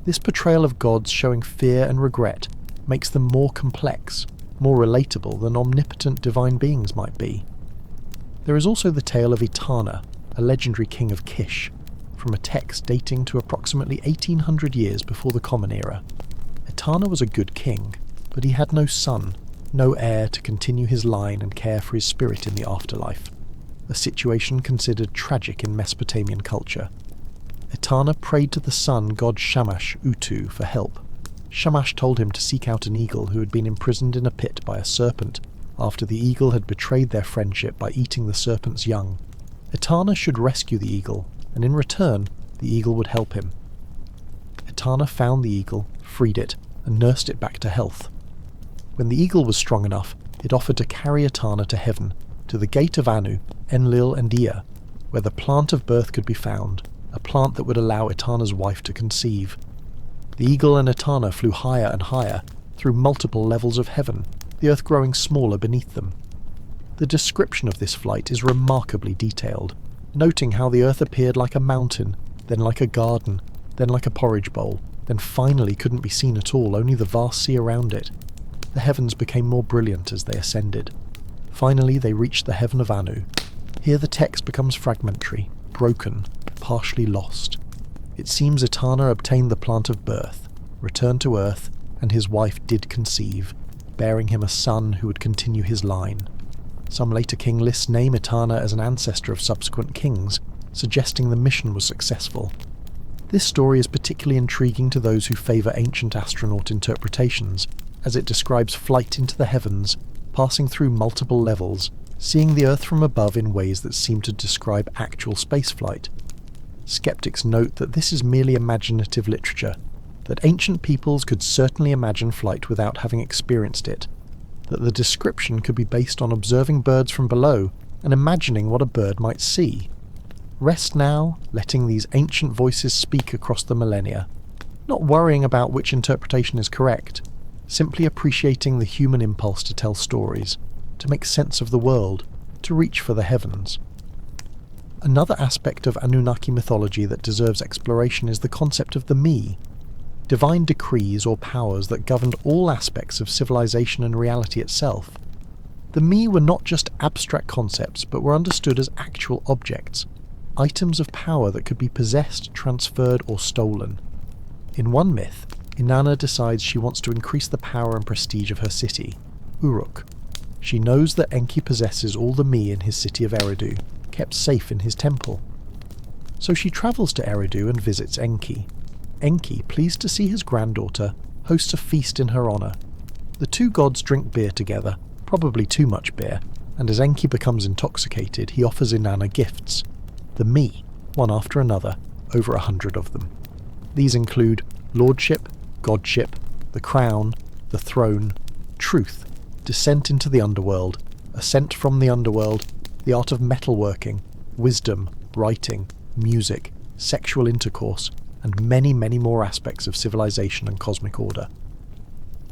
This portrayal of gods showing fear and regret makes them more complex, more relatable than omnipotent divine beings might be. There is also the tale of Etana, a legendary king of Kish, from a text dating to approximately 1800 years before the Common Era. Etana was a good king, but he had no son, no heir to continue his line and care for his spirit in the afterlife, a situation considered tragic in Mesopotamian culture. Etana prayed to the sun god Shamash Utu for help. Shamash told him to seek out an eagle who had been imprisoned in a pit by a serpent after the eagle had betrayed their friendship by eating the serpent's young. Etana should rescue the eagle, and in return, the eagle would help him. Etana found the eagle, freed it, and nursed it back to health. When the eagle was strong enough, it offered to carry Etana to heaven, to the gate of Anu, Enlil and Ea, where the plant of birth could be found, a plant that would allow Etana's wife to conceive. The eagle and Etana flew higher and higher, through multiple levels of heaven, the earth growing smaller beneath them. The description of this flight is remarkably detailed, noting how the earth appeared like a mountain, then like a garden, then like a porridge bowl, then finally couldn't be seen at all, only the vast sea around it. The heavens became more brilliant as they ascended. Finally they reached the heaven of Anu. Here the text becomes fragmentary, broken, partially lost. It seems Etana obtained the plant of birth, returned to earth, and his wife did conceive, bearing him a son who would continue his line. Some later king lists name Etana as an ancestor of subsequent kings, suggesting the mission was successful. This story is particularly intriguing to those who favour ancient astronaut interpretations, as it describes flight into the heavens, passing through multiple levels, seeing the Earth from above in ways that seem to describe actual spaceflight. Skeptics note that this is merely imaginative literature, that ancient peoples could certainly imagine flight without having experienced it, that the description could be based on observing birds from below and imagining what a bird might see. Rest now, letting these ancient voices speak across the millennia, not worrying about which interpretation is correct, simply appreciating the human impulse to tell stories, to make sense of the world, to reach for the heavens. Another aspect of Anunnaki mythology that deserves exploration is the concept of the me, divine decrees or powers that governed all aspects of civilization and reality itself. The me were not just abstract concepts, but were understood as actual objects, items of power that could be possessed, transferred, or stolen. In one myth, Inanna decides she wants to increase the power and prestige of her city, Uruk. She knows that Enki possesses all the me in his city of Eridu, kept safe in his temple. So she travels to Eridu and visits Enki. Enki, pleased to see his granddaughter, hosts a feast in her honour. The two gods drink beer together, probably too much beer, and as Enki becomes intoxicated, he offers Inanna gifts. The me, one after another, over 100 of them. These include lordship, godship, the crown, the throne, truth, descent into the underworld, ascent from the underworld, the art of metalworking, wisdom, writing, music, sexual intercourse, and many, many more aspects of civilization and cosmic order.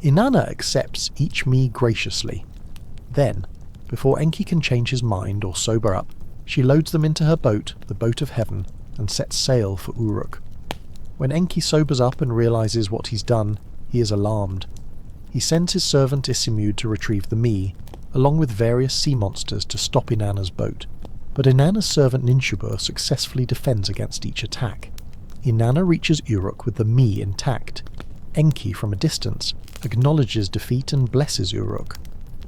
Inanna accepts each me graciously. Then, before Enki can change his mind or sober up, she loads them into her boat, the boat of heaven, and sets sail for Uruk. When Enki sobers up and realizes what he's done, he is alarmed. He sends his servant Isimud to retrieve the me, along with various sea monsters to stop Inanna's boat, but Inanna's servant Ninshubur successfully defends against each attack. Inanna reaches Uruk with the me intact. Enki, from a distance, acknowledges defeat and blesses Uruk.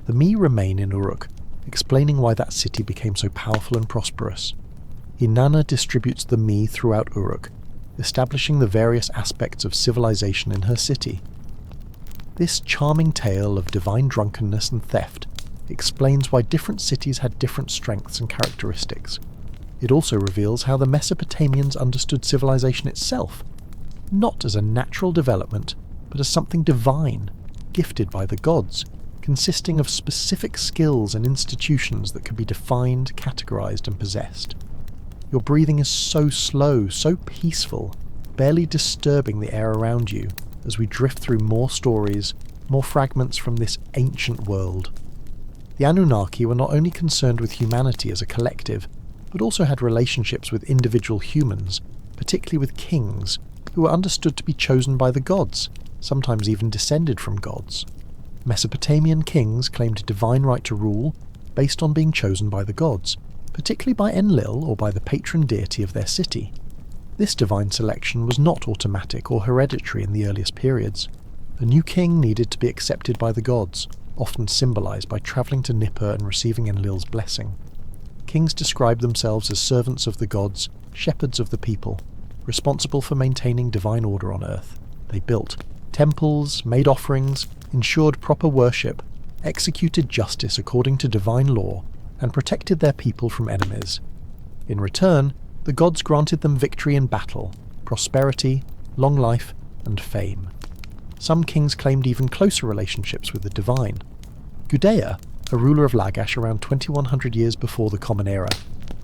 The me remain in Uruk, explaining why that city became so powerful and prosperous. Inanna distributes the me throughout Uruk, establishing the various aspects of civilization in her city. This charming tale of divine drunkenness and theft explains why different cities had different strengths and characteristics. It also reveals how the Mesopotamians understood civilization itself, not as a natural development, but as something divine, gifted by the gods, consisting of specific skills and institutions that could be defined, categorized, and possessed. Your breathing is so slow, so peaceful, barely disturbing the air around you as we drift through more stories, more fragments from this ancient world. The Anunnaki were not only concerned with humanity as a collective, but also had relationships with individual humans, particularly with kings, who were understood to be chosen by the gods, sometimes even descended from gods. Mesopotamian kings claimed divine right to rule based on being chosen by the gods, particularly by Enlil or by the patron deity of their city. This divine selection was not automatic or hereditary in the earliest periods. A new king needed to be accepted by the gods, often symbolized by travelling to Nippur and receiving Enlil's blessing. Kings described themselves as servants of the gods, shepherds of the people, responsible for maintaining divine order on earth. They built temples, made offerings, ensured proper worship, executed justice according to divine law, and protected their people from enemies. In return, the gods granted them victory in battle, prosperity, long life, and fame. Some kings claimed even closer relationships with the divine. Gudea, a ruler of Lagash around 2100 years before the Common Era,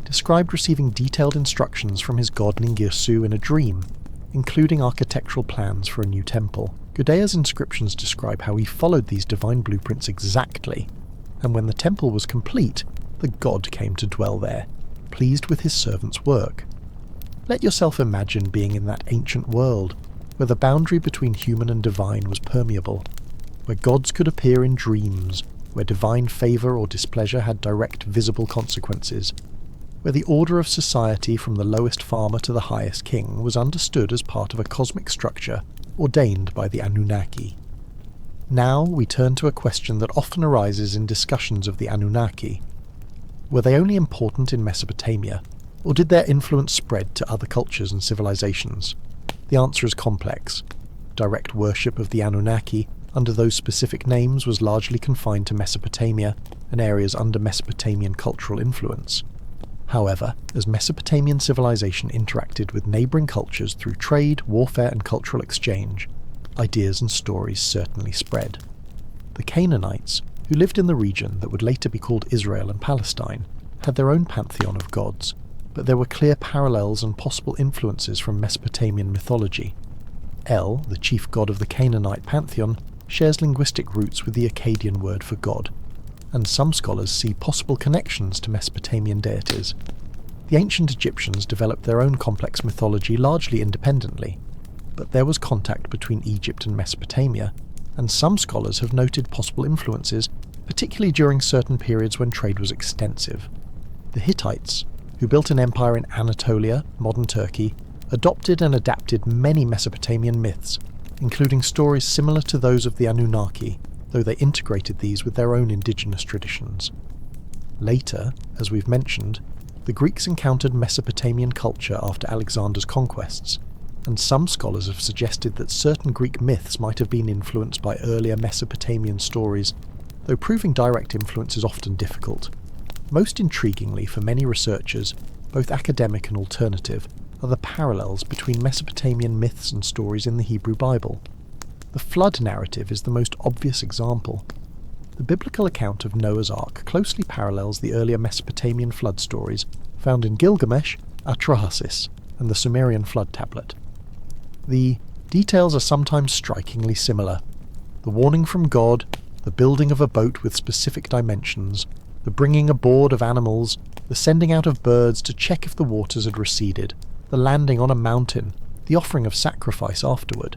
described receiving detailed instructions from his god Ningirsu in a dream, including architectural plans for a new temple. Gudea's inscriptions describe how he followed these divine blueprints exactly, and when the temple was complete, the god came to dwell there, pleased with his servant's work. Let yourself imagine being in that ancient world, where the boundary between human and divine was permeable, where gods could appear in dreams, where divine favour or displeasure had direct visible consequences, where the order of society from the lowest farmer to the highest king was understood as part of a cosmic structure ordained by the Anunnaki. Now we turn to a question that often arises in discussions of the Anunnaki. Were they only important in Mesopotamia, or did their influence spread to other cultures and civilizations? The answer is complex. Direct worship of the Anunnaki under those specific names was largely confined to Mesopotamia and areas under Mesopotamian cultural influence. However, as Mesopotamian civilization interacted with neighbouring cultures through trade, warfare and cultural exchange, ideas and stories certainly spread. The Canaanites, who lived in the region that would later be called Israel and Palestine, had their own pantheon of gods, but there were clear parallels and possible influences from Mesopotamian mythology. El, the chief god of the Canaanite pantheon, shares linguistic roots with the Akkadian word for god, and some scholars see possible connections to Mesopotamian deities. The ancient Egyptians developed their own complex mythology largely independently, but there was contact between Egypt and Mesopotamia, and some scholars have noted possible influences, particularly during certain periods when trade was extensive. The Hittites, who built an empire in Anatolia, modern Turkey, adopted and adapted many Mesopotamian myths, including stories similar to those of the Anunnaki, though they integrated these with their own indigenous traditions. Later, as we've mentioned, the Greeks encountered Mesopotamian culture after Alexander's conquests, and some scholars have suggested that certain Greek myths might have been influenced by earlier Mesopotamian stories, though proving direct influence is often difficult. Most intriguingly for many researchers, both academic and alternative, are the parallels between Mesopotamian myths and stories in the Hebrew Bible. The flood narrative is the most obvious example. The biblical account of Noah's Ark closely parallels the earlier Mesopotamian flood stories found in Gilgamesh, Atrahasis, and the Sumerian flood tablet. The details are sometimes strikingly similar. The warning from God, the building of a boat with specific dimensions, the bringing aboard of animals, the sending out of birds to check if the waters had receded, the landing on a mountain, the offering of sacrifice afterward.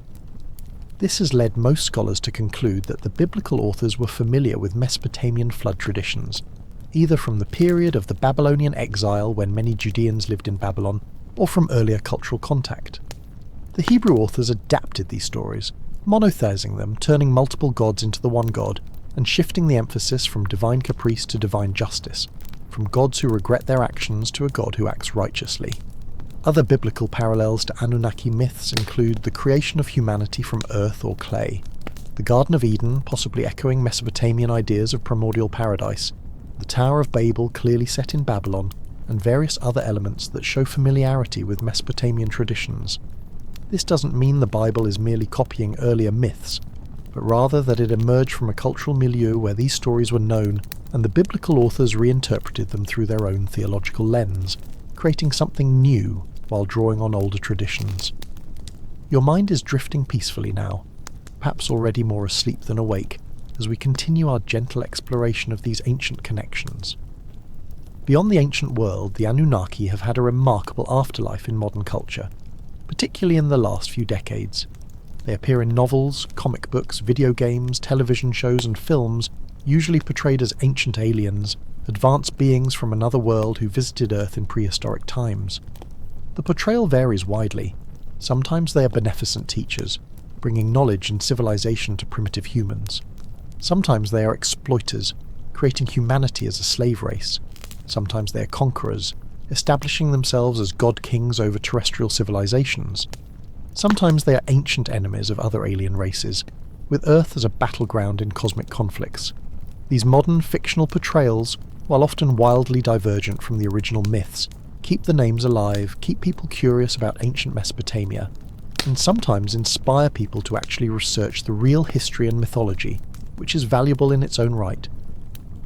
This has led most scholars to conclude that the biblical authors were familiar with Mesopotamian flood traditions, either from the period of the Babylonian exile when many Judeans lived in Babylon, or from earlier cultural contact. The Hebrew authors adapted these stories, monotheising them, turning multiple gods into the one god, and shifting the emphasis from divine caprice to divine justice, from gods who regret their actions to a god who acts righteously. Other biblical parallels to Anunnaki myths include the creation of humanity from earth or clay, the Garden of Eden possibly echoing Mesopotamian ideas of primordial paradise, the Tower of Babel clearly set in Babylon, and various other elements that show familiarity with Mesopotamian traditions. This doesn't mean the Bible is merely copying earlier myths, but rather that it emerged from a cultural milieu where these stories were known, and the biblical authors reinterpreted them through their own theological lens, creating something new while drawing on older traditions. Your mind is drifting peacefully now, perhaps already more asleep than awake, as we continue our gentle exploration of these ancient connections. Beyond the ancient world, the Anunnaki have had a remarkable afterlife in modern culture, particularly in the last few decades. They appear in novels, comic books, video games, television shows and films, usually portrayed as ancient aliens, advanced beings from another world who visited Earth in prehistoric times. The portrayal varies widely. Sometimes they are beneficent teachers, bringing knowledge and civilization to primitive humans. Sometimes they are exploiters, creating humanity as a slave race. Sometimes they are conquerors, establishing themselves as god-kings over terrestrial civilizations. Sometimes they are ancient enemies of other alien races, with Earth as a battleground in cosmic conflicts. These modern fictional portrayals, while often wildly divergent from the original myths, keep the names alive, keep people curious about ancient Mesopotamia, and sometimes inspire people to actually research the real history and mythology, which is valuable in its own right.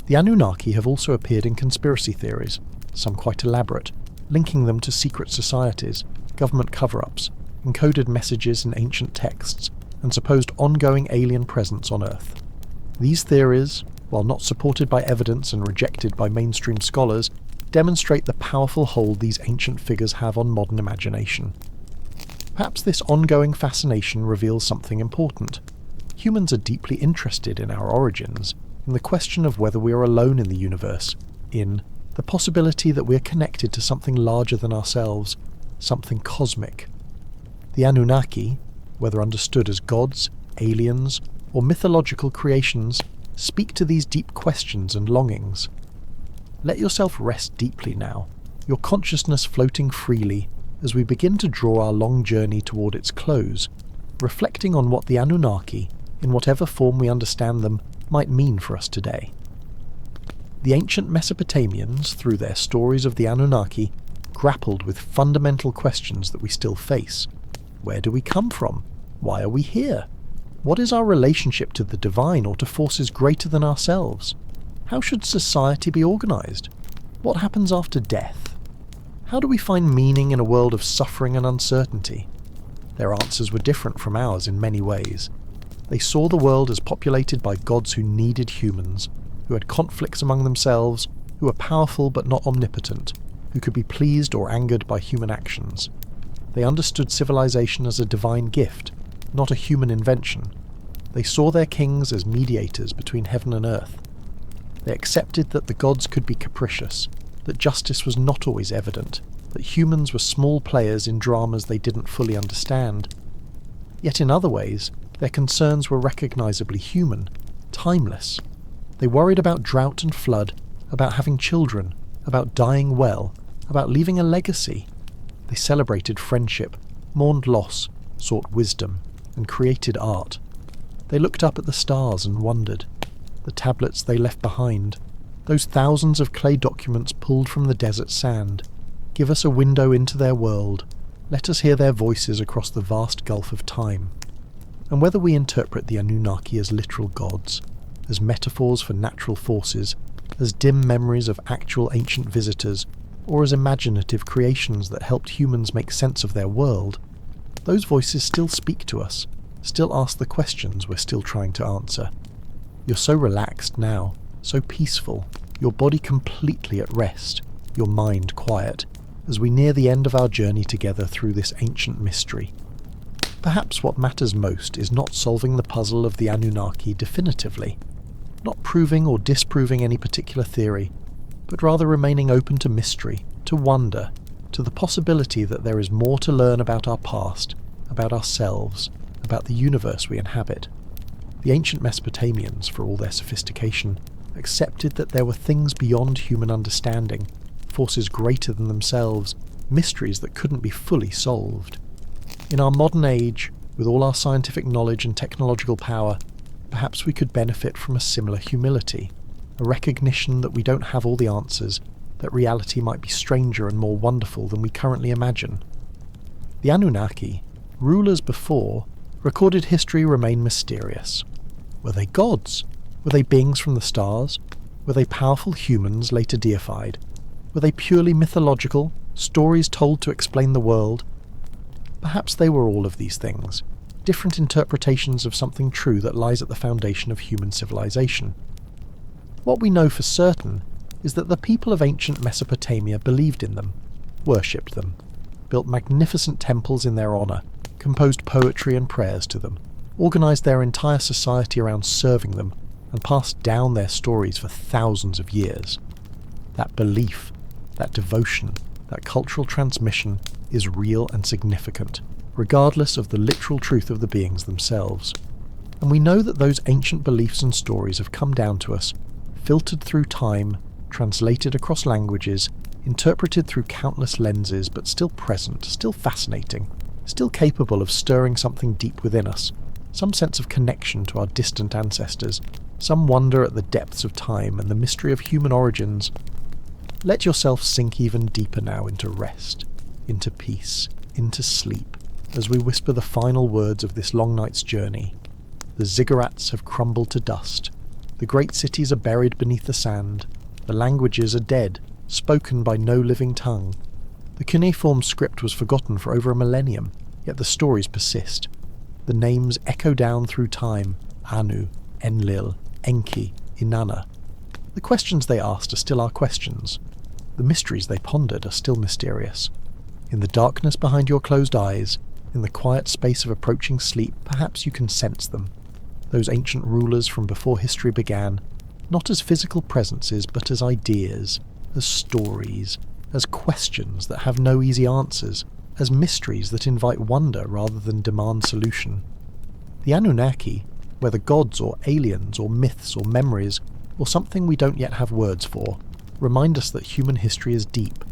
The Anunnaki have also appeared in conspiracy theories, some quite elaborate, linking them to secret societies, government cover-ups, encoded messages in ancient texts, and supposed ongoing alien presence on Earth. These theories, while not supported by evidence and rejected by mainstream scholars, demonstrate the powerful hold these ancient figures have on modern imagination. Perhaps this ongoing fascination reveals something important. Humans are deeply interested in our origins, in the question of whether we are alone in the universe, in the possibility that we are connected to something larger than ourselves, something cosmic. The Anunnaki, whether understood as gods, aliens, or mythological creations, speak to these deep questions and longings. Let yourself rest deeply now, your consciousness floating freely as we begin to draw our long journey toward its close, reflecting on what the Anunnaki, in whatever form we understand them, might mean for us today. The ancient Mesopotamians, through their stories of the Anunnaki, grappled with fundamental questions that we still face. Where do we come from? Why are we here? What is our relationship to the divine or to forces greater than ourselves? How should society be organized? What happens after death? How do we find meaning in a world of suffering and uncertainty? Their answers were different from ours in many ways. They saw the world as populated by gods who needed humans, who had conflicts among themselves, who were powerful but not omnipotent, who could be pleased or angered by human actions. They understood civilization as a divine gift, not a human invention. They saw their kings as mediators between heaven and earth. They accepted that the gods could be capricious, that justice was not always evident, that humans were small players in dramas they didn't fully understand. Yet in other ways, their concerns were recognizably human, timeless. They worried about drought and flood, about having children, about dying well, about leaving a legacy. They celebrated friendship, mourned loss, sought wisdom, and created art. They looked up at the stars and wondered. The tablets they left behind, those thousands of clay documents pulled from the desert sand, give us a window into their world. Let us hear their voices across the vast gulf of time. And whether we interpret the Anunnaki as literal gods, as metaphors for natural forces, as dim memories of actual ancient visitors, or as imaginative creations that helped humans make sense of their world, those voices still speak to us, still ask the questions we're still trying to answer. You're so relaxed now, so peaceful, your body completely at rest, your mind quiet, as we near the end of our journey together through this ancient mystery. Perhaps what matters most is not solving the puzzle of the Anunnaki definitively, not proving or disproving any particular theory, but rather remaining open to mystery, to wonder, to the possibility that there is more to learn about our past, about ourselves, about the universe we inhabit. The ancient Mesopotamians, for all their sophistication, accepted that there were things beyond human understanding, forces greater than themselves, mysteries that couldn't be fully solved. In our modern age, with all our scientific knowledge and technological power, perhaps we could benefit from a similar humility, a recognition that we don't have all the answers, that reality might be stranger and more wonderful than we currently imagine. The Anunnaki, rulers before, recorded history remain mysterious. Were they gods? Were they beings from the stars? Were they powerful humans later deified? Were they purely mythological, stories told to explain the world? Perhaps they were all of these things, different interpretations of something true that lies at the foundation of human civilization. What we know for certain is that the people of ancient Mesopotamia believed in them, worshipped them, built magnificent temples in their honour, composed poetry and prayers to them, organised their entire society around serving them, and passed down their stories for thousands of years. That belief, that devotion, that cultural transmission is real and significant, regardless of the literal truth of the beings themselves. And we know that those ancient beliefs and stories have come down to us, filtered through time, translated across languages, interpreted through countless lenses, but still present, still fascinating, still capable of stirring something deep within us, some sense of connection to our distant ancestors, some wonder at the depths of time and the mystery of human origins. Let yourself sink even deeper now into rest, into peace, into sleep, as we whisper the final words of this long night's journey. The ziggurats have crumbled to dust. The great cities are buried beneath the sand. The languages are dead, spoken by no living tongue. The cuneiform script was forgotten for over a millennium, yet the stories persist. The names echo down through time: Anu, Enlil, Enki, Inanna. The questions they asked are still our questions. The mysteries they pondered are still mysterious. In the darkness behind your closed eyes, in the quiet space of approaching sleep, perhaps you can sense them. Those ancient rulers from before history began, not as physical presences, but as ideas, as stories, as questions that have no easy answers, as mysteries that invite wonder rather than demand solution. The Anunnaki, whether gods or aliens or myths or memories, or something we don't yet have words for, remind us that human history is deep,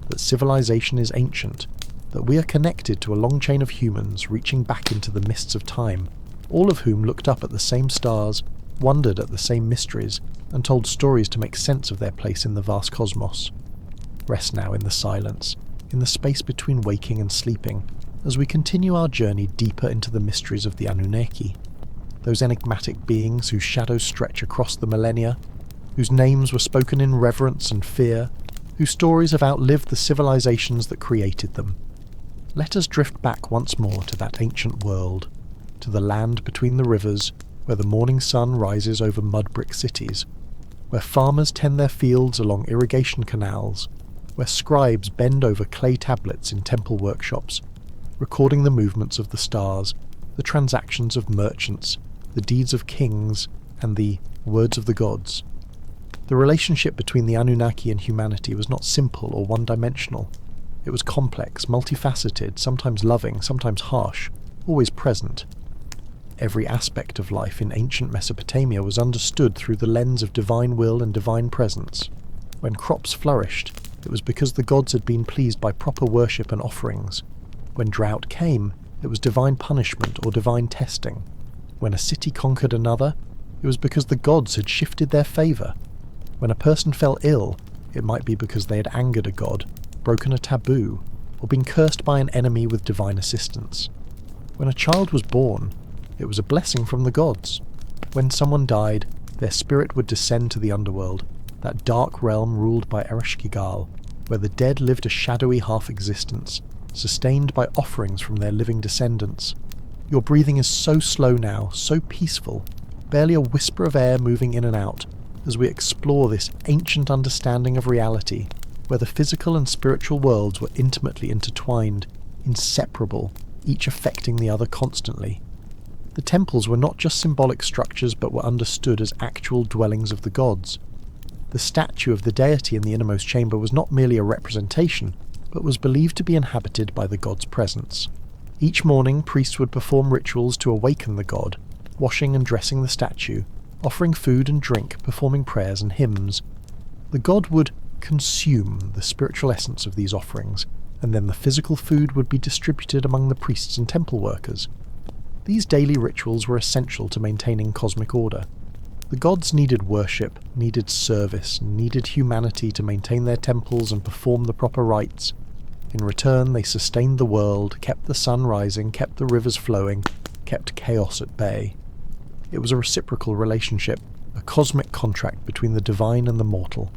that civilization is ancient, that we are connected to a long chain of humans reaching back into the mists of time, all of whom looked up at the same stars, wondered at the same mysteries, and told stories to make sense of their place in the vast cosmos. Rest now in the silence, in the space between waking and sleeping, as we continue our journey deeper into the mysteries of the Anunnaki, those enigmatic beings whose shadows stretch across the millennia, whose names were spoken in reverence and fear, whose stories have outlived the civilizations that created them. Let us drift back once more to that ancient world, to the land between the rivers, where the morning sun rises over mud-brick cities, where farmers tend their fields along irrigation canals, where scribes bend over clay tablets in temple workshops, recording the movements of the stars, the transactions of merchants, the deeds of kings, and the words of the gods. The relationship between the Anunnaki and humanity was not simple or one-dimensional. It was complex, multifaceted, sometimes loving, sometimes harsh, always present. Every aspect of life in ancient Mesopotamia was understood through the lens of divine will and divine presence. When crops flourished, it was because the gods had been pleased by proper worship and offerings. When drought came, it was divine punishment or divine testing. When a city conquered another, it was because the gods had shifted their favour. When a person fell ill, it might be because they had angered a god, broken a taboo, or been cursed by an enemy with divine assistance. When a child was born, it was a blessing from the gods. When someone died, their spirit would descend to the underworld, that dark realm ruled by Ereshkigal, where the dead lived a shadowy half-existence, sustained by offerings from their living descendants. Your breathing is so slow now, so peaceful, barely a whisper of air moving in and out, as we explore this ancient understanding of reality, where the physical and spiritual worlds were intimately intertwined, inseparable, each affecting the other constantly. The temples were not just symbolic structures but were understood as actual dwellings of the gods. The statue of the deity in the innermost chamber was not merely a representation, but was believed to be inhabited by the god's presence. Each morning, priests would perform rituals to awaken the god, washing and dressing the statue, offering food and drink, performing prayers and hymns. The god would consume the spiritual essence of these offerings, and then the physical food would be distributed among the priests and temple workers. These daily rituals were essential to maintaining cosmic order. The gods needed worship, needed service, needed humanity to maintain their temples and perform the proper rites. In return, they sustained the world, kept the sun rising, kept the rivers flowing, kept chaos at bay. It was a reciprocal relationship, a cosmic contract between the divine and the mortal.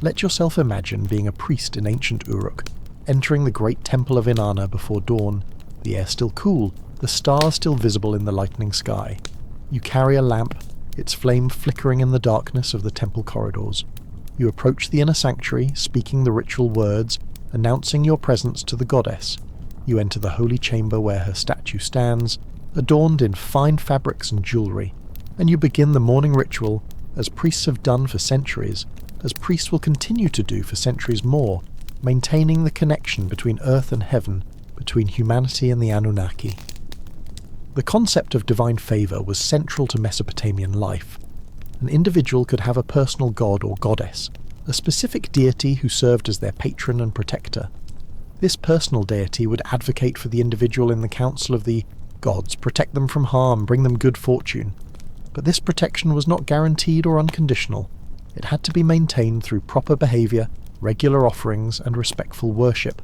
Let yourself imagine being a priest in ancient Uruk, entering the great temple of Inanna before dawn, the air still cool, the stars still visible in the lightening sky. You carry a lamp, its flame flickering in the darkness of the temple corridors. You approach the inner sanctuary, speaking the ritual words, announcing your presence to the goddess. You enter the holy chamber where her statue stands, adorned in fine fabrics and jewellery, and you begin the morning ritual, as priests have done for centuries, as priests will continue to do for centuries more, maintaining the connection between earth and heaven, between humanity and the Anunnaki. The concept of divine favour was central to Mesopotamian life. An individual could have a personal god or goddess, a specific deity who served as their patron and protector. This personal deity would advocate for the individual in the council of the gods, protect them from harm, bring them good fortune. But this protection was not guaranteed or unconditional. It had to be maintained through proper behaviour, regular offerings, and respectful worship.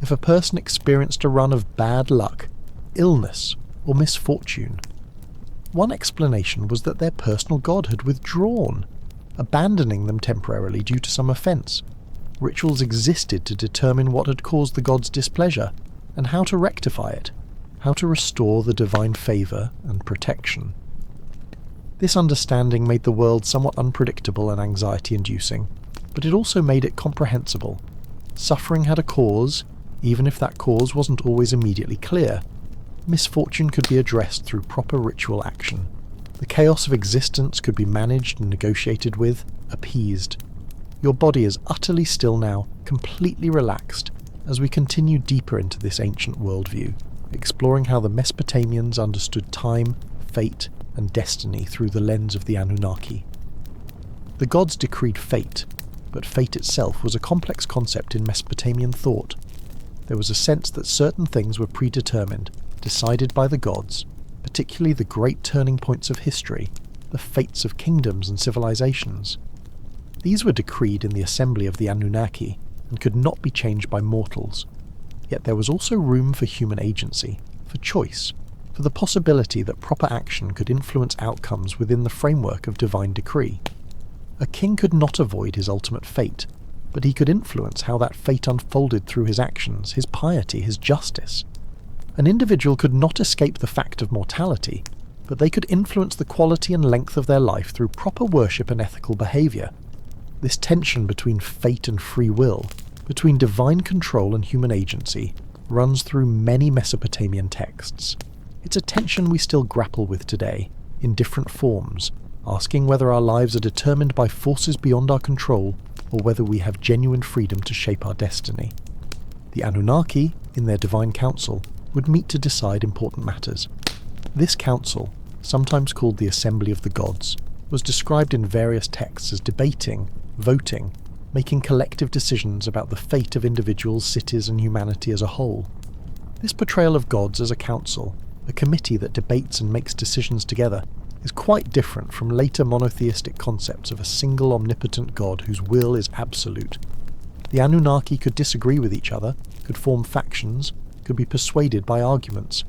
If a person experienced a run of bad luck, illness, or misfortune, one explanation was that their personal god had withdrawn, abandoning them temporarily due to some offence. Rituals existed to determine what had caused the god's displeasure, and how to rectify it, how to restore the divine favour and protection. This understanding made the world somewhat unpredictable and anxiety-inducing, but it also made it comprehensible. Suffering had a cause, even if that cause wasn't always immediately clear. Misfortune could be addressed through proper ritual action. The chaos of existence could be managed and negotiated with, appeased. Your body is utterly still now, completely relaxed, as we continue deeper into this ancient worldview, exploring how the Mesopotamians understood time, fate, and destiny through the lens of the Anunnaki. The gods decreed fate, but fate itself was a complex concept in Mesopotamian thought. There was a sense that certain things were predetermined, decided by the gods, particularly the great turning points of history, the fates of kingdoms and civilizations. These were decreed in the assembly of the Anunnaki, and could not be changed by mortals. Yet there was also room for human agency, for choice, for the possibility that proper action could influence outcomes within the framework of divine decree. A king could not avoid his ultimate fate, but he could influence how that fate unfolded through his actions, his piety, his justice. An individual could not escape the fact of mortality, but they could influence the quality and length of their life through proper worship and ethical behaviour. This tension between fate and free will, between divine control and human agency, runs through many Mesopotamian texts. It's a tension we still grapple with today, in different forms, asking whether our lives are determined by forces beyond our control, or whether we have genuine freedom to shape our destiny. The Anunnaki, in their divine council, would meet to decide important matters. This council, sometimes called the Assembly of the Gods, was described in various texts as debating, voting, making collective decisions about the fate of individuals, cities, and humanity as a whole. This portrayal of gods as a council, a committee that debates and makes decisions together, is quite different from later monotheistic concepts of a single omnipotent god whose will is absolute. The Anunnaki could disagree with each other, could form factions, could be persuaded by arguments.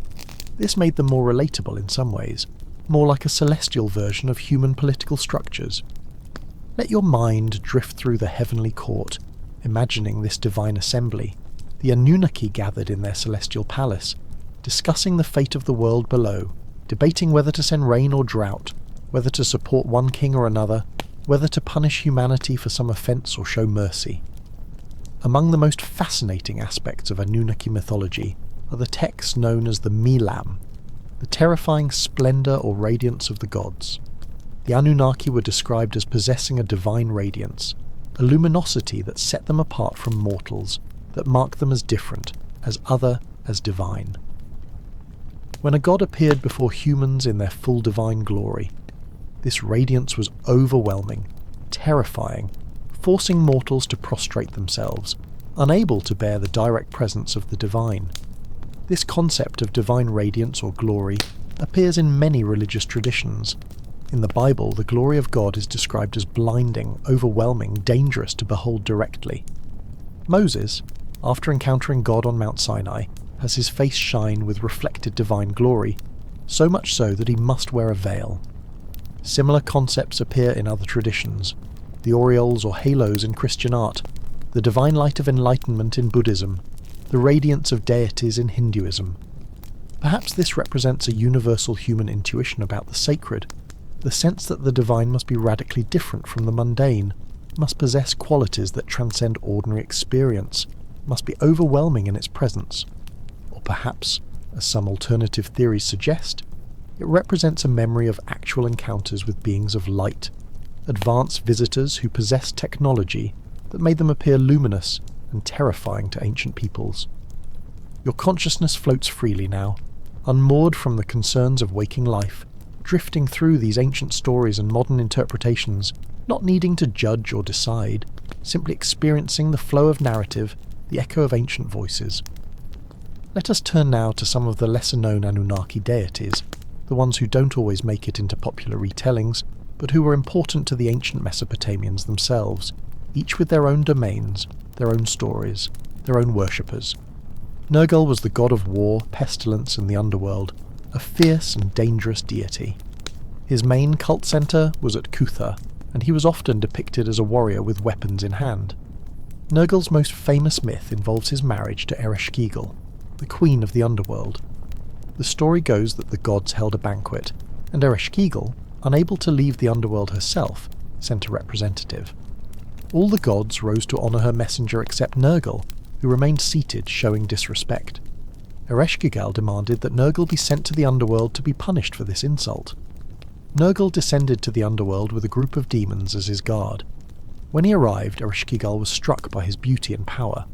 This made them more relatable in some ways, more like a celestial version of human political structures. Let your mind drift through the heavenly court, imagining this divine assembly, the Anunnaki gathered in their celestial palace, discussing the fate of the world below, debating whether to send rain or drought, whether to support one king or another, whether to punish humanity for some offence or show mercy. Among the most fascinating aspects of Anunnaki mythology are the texts known as the Milam, the terrifying splendour or radiance of the gods. The Anunnaki were described as possessing a divine radiance, a luminosity that set them apart from mortals, that marked them as different, as other, as divine. When a god appeared before humans in their full divine glory, this radiance was overwhelming, terrifying, forcing mortals to prostrate themselves, unable to bear the direct presence of the divine. This concept of divine radiance or glory appears in many religious traditions. In the Bible, the glory of God is described as blinding, overwhelming, dangerous to behold directly. Moses, after encountering God on Mount Sinai, has his face shine with reflected divine glory, so much so that he must wear a veil. Similar concepts appear in other traditions, the aureoles or halos in Christian art, the divine light of enlightenment in Buddhism, the radiance of deities in Hinduism. Perhaps this represents a universal human intuition about the sacred, the sense that the divine must be radically different from the mundane, must possess qualities that transcend ordinary experience, must be overwhelming in its presence. Or perhaps, as some alternative theories suggest, it represents a memory of actual encounters with beings of light, advanced visitors who possessed technology that made them appear luminous and terrifying to ancient peoples. Your consciousness floats freely now, unmoored from the concerns of waking life, drifting through these ancient stories and modern interpretations, not needing to judge or decide, simply experiencing the flow of narrative, the echo of ancient voices. Let us turn now to some of the lesser-known Anunnaki deities, the ones who don't always make it into popular retellings, but who were important to the ancient Mesopotamians themselves, each with their own domains, their own stories, their own worshippers. Nergal was the god of war, pestilence, and the underworld, a fierce and dangerous deity. His main cult centre was at Kutha, and he was often depicted as a warrior with weapons in hand. Nergal's most famous myth involves his marriage to Ereshkigal, the queen of the underworld. The story goes that the gods held a banquet, and Ereshkigal, unable to leave the underworld herself, sent a representative. All the gods rose to honour her messenger except Nergal, who remained seated, showing disrespect. Ereshkigal demanded that Nergal be sent to the underworld to be punished for this insult. Nergal descended to the underworld with a group of demons as his guard. When he arrived, Ereshkigal was struck by his beauty and power.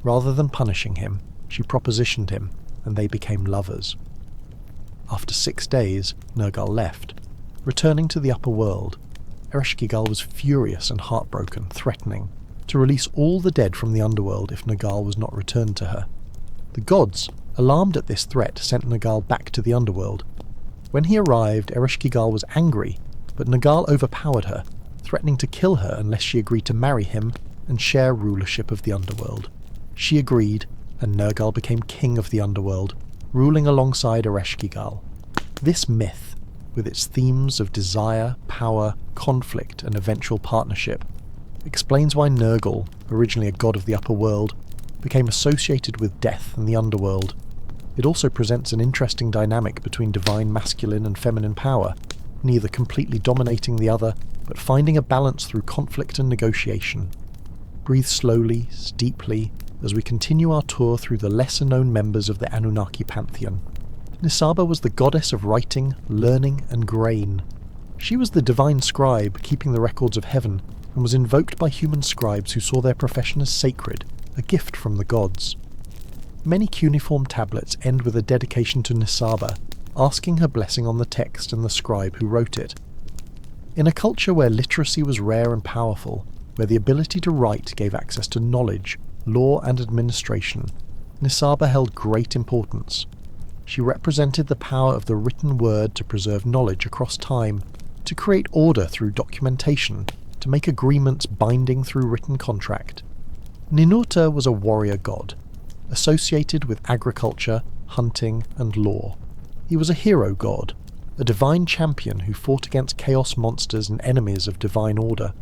Rather than punishing him, she propositioned him, and they became lovers. After 6 days, Nergal left. Returning to the upper world, Ereshkigal was furious and heartbroken, threatening to release all the dead from the underworld if Nergal was not returned to her. The gods, alarmed at this threat, sent Nergal back to the underworld. When he arrived, Ereshkigal was angry, but Nergal overpowered her, threatening to kill her unless she agreed to marry him and share rulership of the underworld. She agreed, and Nergal became king of the underworld, ruling alongside Ereshkigal. This myth, with its themes of desire, power, conflict, and eventual partnership, explains why Nergal, originally a god of the upper world, became associated with death and the underworld. It also presents an interesting dynamic between divine masculine and feminine power, neither completely dominating the other, but finding a balance through conflict and negotiation. Breathe slowly, deeply, as we continue our tour through the lesser-known members of the Anunnaki pantheon. Nisaba was the goddess of writing, learning, and grain. She was the divine scribe, keeping the records of heaven, and was invoked by human scribes who saw their profession as sacred, a gift from the gods. Many cuneiform tablets end with a dedication to Nisaba, asking her blessing on the text and the scribe who wrote it. In a culture where literacy was rare and powerful, where the ability to write gave access to knowledge, law and administration, Nisaba held great importance. She represented the power of the written word to preserve knowledge across time, to create order through documentation, to make agreements binding through written contract. Ninurta was a warrior god, associated with agriculture, hunting, and law. He was a hero god, a divine champion who fought against chaos monsters and enemies of divine order.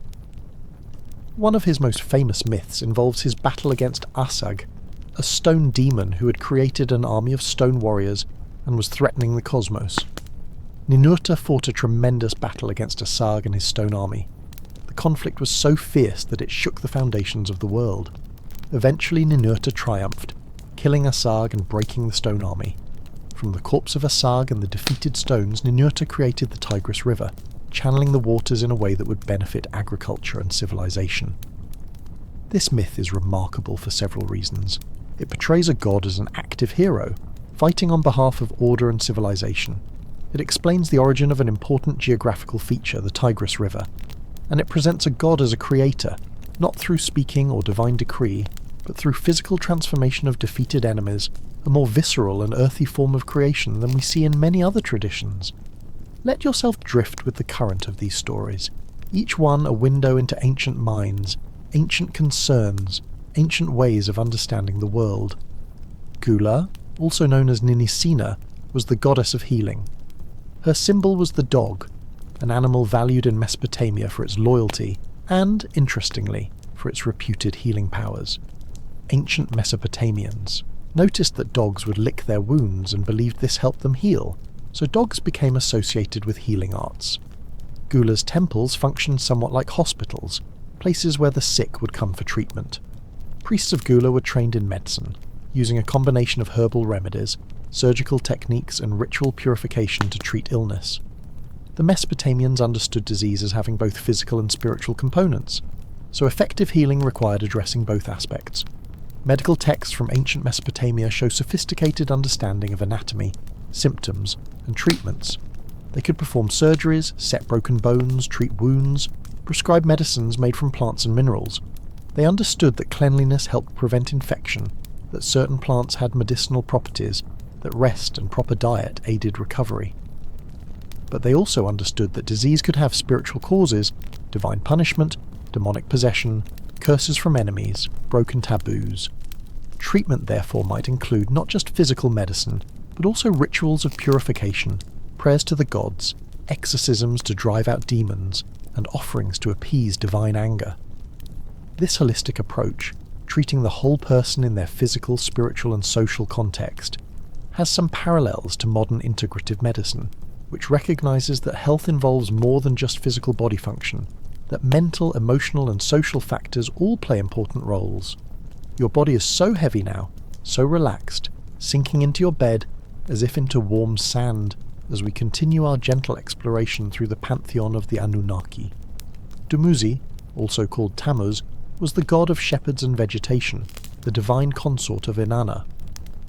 One of his most famous myths involves his battle against Asag, a stone demon who had created an army of stone warriors and was threatening the cosmos. Ninurta fought a tremendous battle against Asag and his stone army. The conflict was so fierce that it shook the foundations of the world. Eventually Ninurta triumphed, killing Asag and breaking the stone army. From the corpse of Asag and the defeated stones, Ninurta created the Tigris River, channeling the waters in a way that would benefit agriculture and civilization. This myth is remarkable for several reasons. It portrays a god as an active hero, fighting on behalf of order and civilization. It explains the origin of an important geographical feature, the Tigris River, and it presents a god as a creator, not through speaking or divine decree, but through physical transformation of defeated enemies, a more visceral and earthy form of creation than we see in many other traditions. Let yourself drift with the current of these stories, each one a window into ancient minds, ancient concerns, ancient ways of understanding the world. Gula, also known as Ninisina, was the goddess of healing. Her symbol was the dog, an animal valued in Mesopotamia for its loyalty and, interestingly, for its reputed healing powers. Ancient Mesopotamians noticed that dogs would lick their wounds and believed this helped them heal, so dogs became associated with healing arts. Gula's temples functioned somewhat like hospitals, places where the sick would come for treatment. Priests of Gula were trained in medicine, using a combination of herbal remedies, surgical techniques and ritual purification to treat illness. The Mesopotamians understood disease as having both physical and spiritual components, so effective healing required addressing both aspects. Medical texts from ancient Mesopotamia show sophisticated understanding of anatomy, symptoms, and treatments. They could perform surgeries, set broken bones, treat wounds, prescribe medicines made from plants and minerals. They understood that cleanliness helped prevent infection, that certain plants had medicinal properties, that rest and proper diet aided recovery. But they also understood that disease could have spiritual causes, divine punishment, demonic possession, curses from enemies, broken taboos. Treatment therefore might include not just physical medicine, but also rituals of purification, prayers to the gods, exorcisms to drive out demons, and offerings to appease divine anger. This holistic approach, treating the whole person in their physical, spiritual and social context, has some parallels to modern integrative medicine, which recognizes that health involves more than just physical body function, that mental, emotional and social factors all play important roles. Your body is so heavy now, so relaxed, sinking into your bed as if into warm sand as we continue our gentle exploration through the pantheon of the Anunnaki. Dumuzi, also called Tammuz, was the god of shepherds and vegetation, the divine consort of Inanna.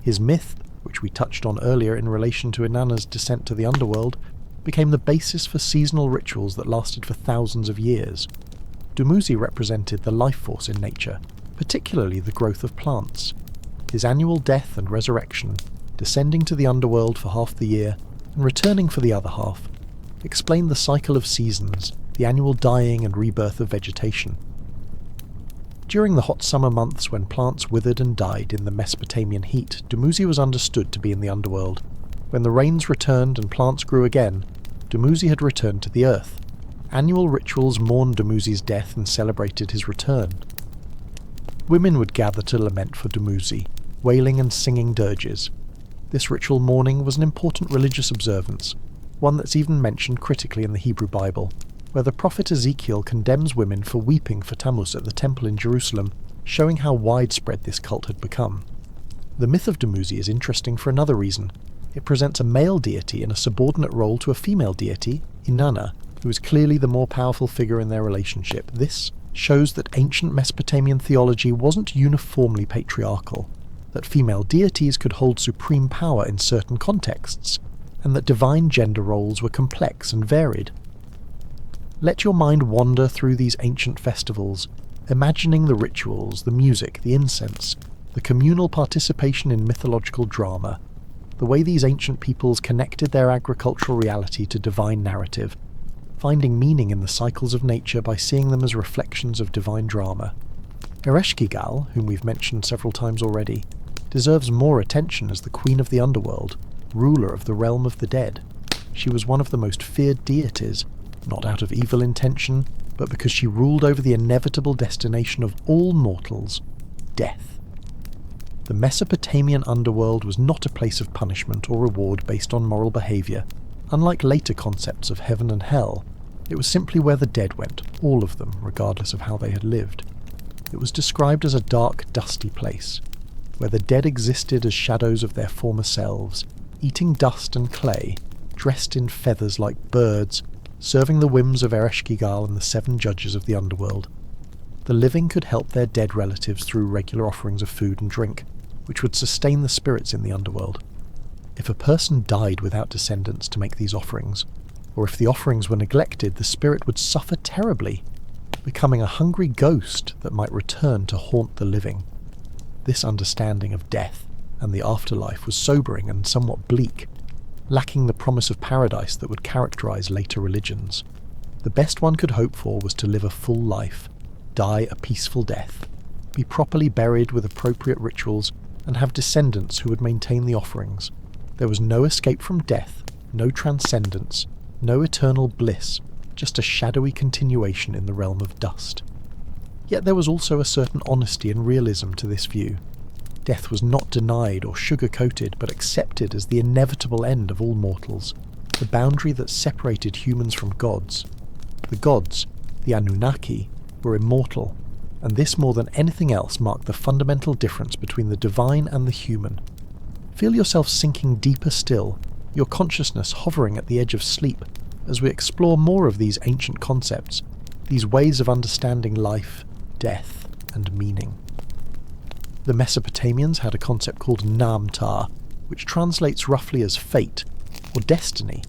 His myth, which we touched on earlier in relation to Inanna's descent to the underworld, became the basis for seasonal rituals that lasted for thousands of years. Dumuzi represented the life force in nature, particularly the growth of plants. His annual death and resurrection, descending to the underworld for half the year and returning for the other half, explained the cycle of seasons, the annual dying and rebirth of vegetation. During the hot summer months when plants withered and died in the Mesopotamian heat, Dumuzi was understood to be in the underworld. When the rains returned and plants grew again, Dumuzi had returned to the earth. Annual rituals mourned Dumuzi's death and celebrated his return. Women would gather to lament for Dumuzi, wailing and singing dirges. This ritual mourning was an important religious observance, one that's even mentioned critically in the Hebrew Bible, where the prophet Ezekiel condemns women for weeping for Tammuz at the temple in Jerusalem, showing how widespread this cult had become. The myth of Dumuzi is interesting for another reason. It presents a male deity in a subordinate role to a female deity, Inanna, who is clearly the more powerful figure in their relationship. This shows that ancient Mesopotamian theology wasn't uniformly patriarchal, that female deities could hold supreme power in certain contexts, and that divine gender roles were complex and varied. Let your mind wander through these ancient festivals, imagining the rituals, the music, the incense, the communal participation in mythological drama, the way these ancient peoples connected their agricultural reality to divine narrative, finding meaning in the cycles of nature by seeing them as reflections of divine drama. Ereshkigal, whom we've mentioned several times already, deserves more attention as the queen of the underworld, ruler of the realm of the dead. She was one of the most feared deities, not out of evil intention, but because she ruled over the inevitable destination of all mortals, death. The Mesopotamian underworld was not a place of punishment or reward based on moral behaviour. Unlike later concepts of heaven and hell, it was simply where the dead went, all of them, regardless of how they had lived. It was described as a dark, dusty place, where the dead existed as shadows of their former selves, eating dust and clay, dressed in feathers like birds, serving the whims of Ereshkigal and the 7 judges of the underworld. The living could help their dead relatives through regular offerings of food and drink, which would sustain the spirits in the underworld. If a person died without descendants to make these offerings, or if the offerings were neglected, the spirit would suffer terribly, becoming a hungry ghost that might return to haunt the living. This understanding of death and the afterlife was sobering and somewhat bleak, lacking the promise of paradise that would characterize later religions. The best one could hope for was to live a full life, die a peaceful death, be properly buried with appropriate rituals, and have descendants who would maintain the offerings. There was no escape from death, no transcendence, no eternal bliss, just a shadowy continuation in the realm of dust. Yet there was also a certain honesty and realism to this view. Death was not denied or sugar-coated, but accepted as the inevitable end of all mortals, the boundary that separated humans from gods. The gods, the Anunnaki, were immortal, and this more than anything else marked the fundamental difference between the divine and the human. Feel yourself sinking deeper still, your consciousness hovering at the edge of sleep, as we explore more of these ancient concepts, these ways of understanding life, death, and meaning. The Mesopotamians had a concept called Namtar, which translates roughly as fate, or destiny,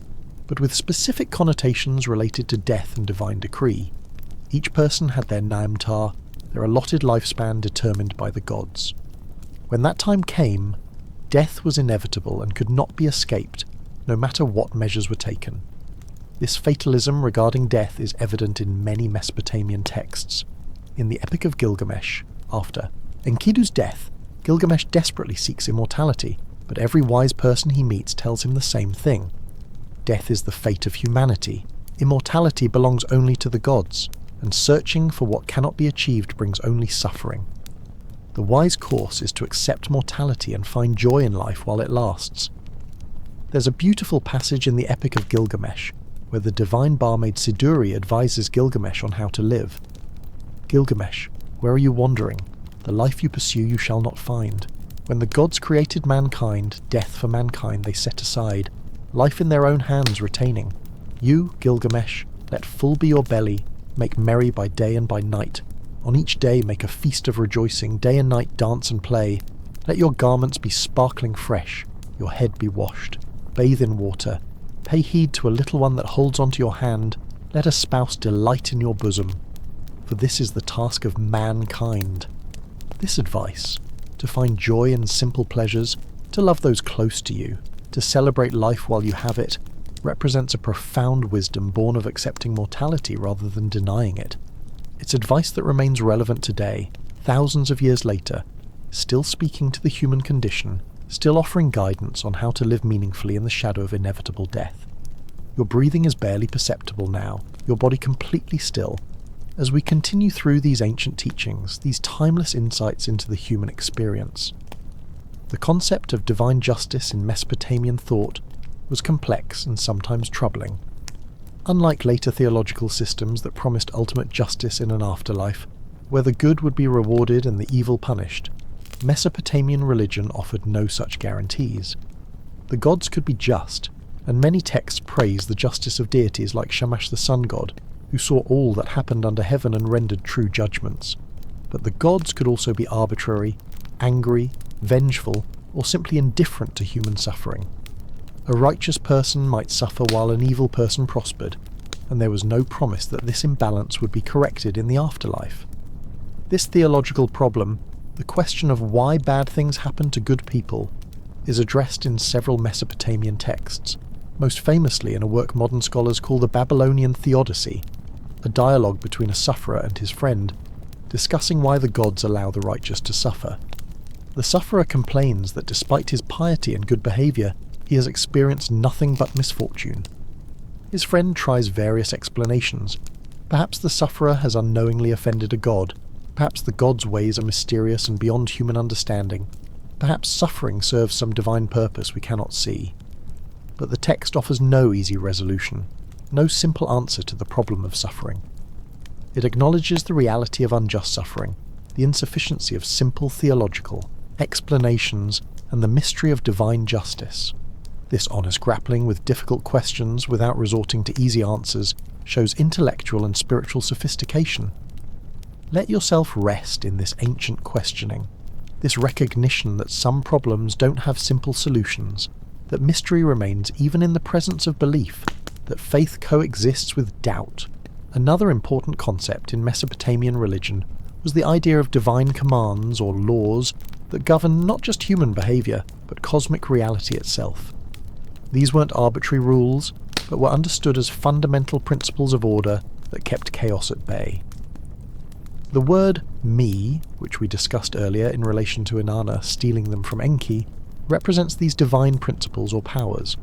but with specific connotations related to death and divine decree. Each person had their Namtar, their allotted lifespan determined by the gods. When that time came, death was inevitable and could not be escaped, no matter what measures were taken. This fatalism regarding death is evident in many Mesopotamian texts. In the Epic of Gilgamesh, after Enkidu's death, Gilgamesh desperately seeks immortality, but every wise person he meets tells him the same thing. Death is the fate of humanity. Immortality belongs only to the gods, and searching for what cannot be achieved brings only suffering. The wise course is to accept mortality and find joy in life while it lasts. There's a beautiful passage in the Epic of Gilgamesh, where the divine barmaid Siduri advises Gilgamesh on how to live. Gilgamesh, where are you wandering? The life you pursue you shall not find. When the gods created mankind, death for mankind they set aside, life in their own hands retaining. You, Gilgamesh, let full be your belly, make merry by day and by night. On each day make a feast of rejoicing, day and night dance and play. Let your garments be sparkling fresh, your head be washed. Bathe in water. Pay heed to a little one that holds onto your hand. Let a spouse delight in your bosom. For this is the task of mankind. This advice, to find joy in simple pleasures, to love those close to you, to celebrate life while you have it, represents a profound wisdom born of accepting mortality rather than denying it. It's advice that remains relevant today, thousands of years later, still speaking to the human condition, still offering guidance on how to live meaningfully in the shadow of inevitable death. Your breathing is barely perceptible now, your body completely still. As we continue through these ancient teachings, these timeless insights into the human experience. The concept of divine justice in Mesopotamian thought was complex and sometimes troubling. Unlike later theological systems that promised ultimate justice in an afterlife, where the good would be rewarded and the evil punished, Mesopotamian religion offered no such guarantees. The gods could be just, and many texts praise the justice of deities like Shamash the sun god, who saw all that happened under heaven and rendered true judgments. But the gods could also be arbitrary, angry, vengeful, or simply indifferent to human suffering. A righteous person might suffer while an evil person prospered, and there was no promise that this imbalance would be corrected in the afterlife. This theological problem, the question of why bad things happen to good people, is addressed in several Mesopotamian texts, most famously in a work modern scholars call the Babylonian Theodicy, a dialogue between a sufferer and his friend, discussing why the gods allow the righteous to suffer. The sufferer complains that despite his piety and good behaviour, he has experienced nothing but misfortune. His friend tries various explanations. Perhaps the sufferer has unknowingly offended a god. Perhaps the god's ways are mysterious and beyond human understanding. Perhaps suffering serves some divine purpose we cannot see. But the text offers no easy resolution, no simple answer to the problem of suffering. It acknowledges the reality of unjust suffering, the insufficiency of simple theological explanations, and the mystery of divine justice. This honest grappling with difficult questions without resorting to easy answers shows intellectual and spiritual sophistication. Let yourself rest in this ancient questioning, this recognition that some problems don't have simple solutions, that mystery remains even in the presence of belief, that faith coexists with doubt. Another important concept in Mesopotamian religion was the idea of divine commands or laws that govern not just human behaviour, but cosmic reality itself. These weren't arbitrary rules, but were understood as fundamental principles of order that kept chaos at bay. The word me, which we discussed earlier in relation to Inanna stealing them from Enki, represents these divine principles or powers.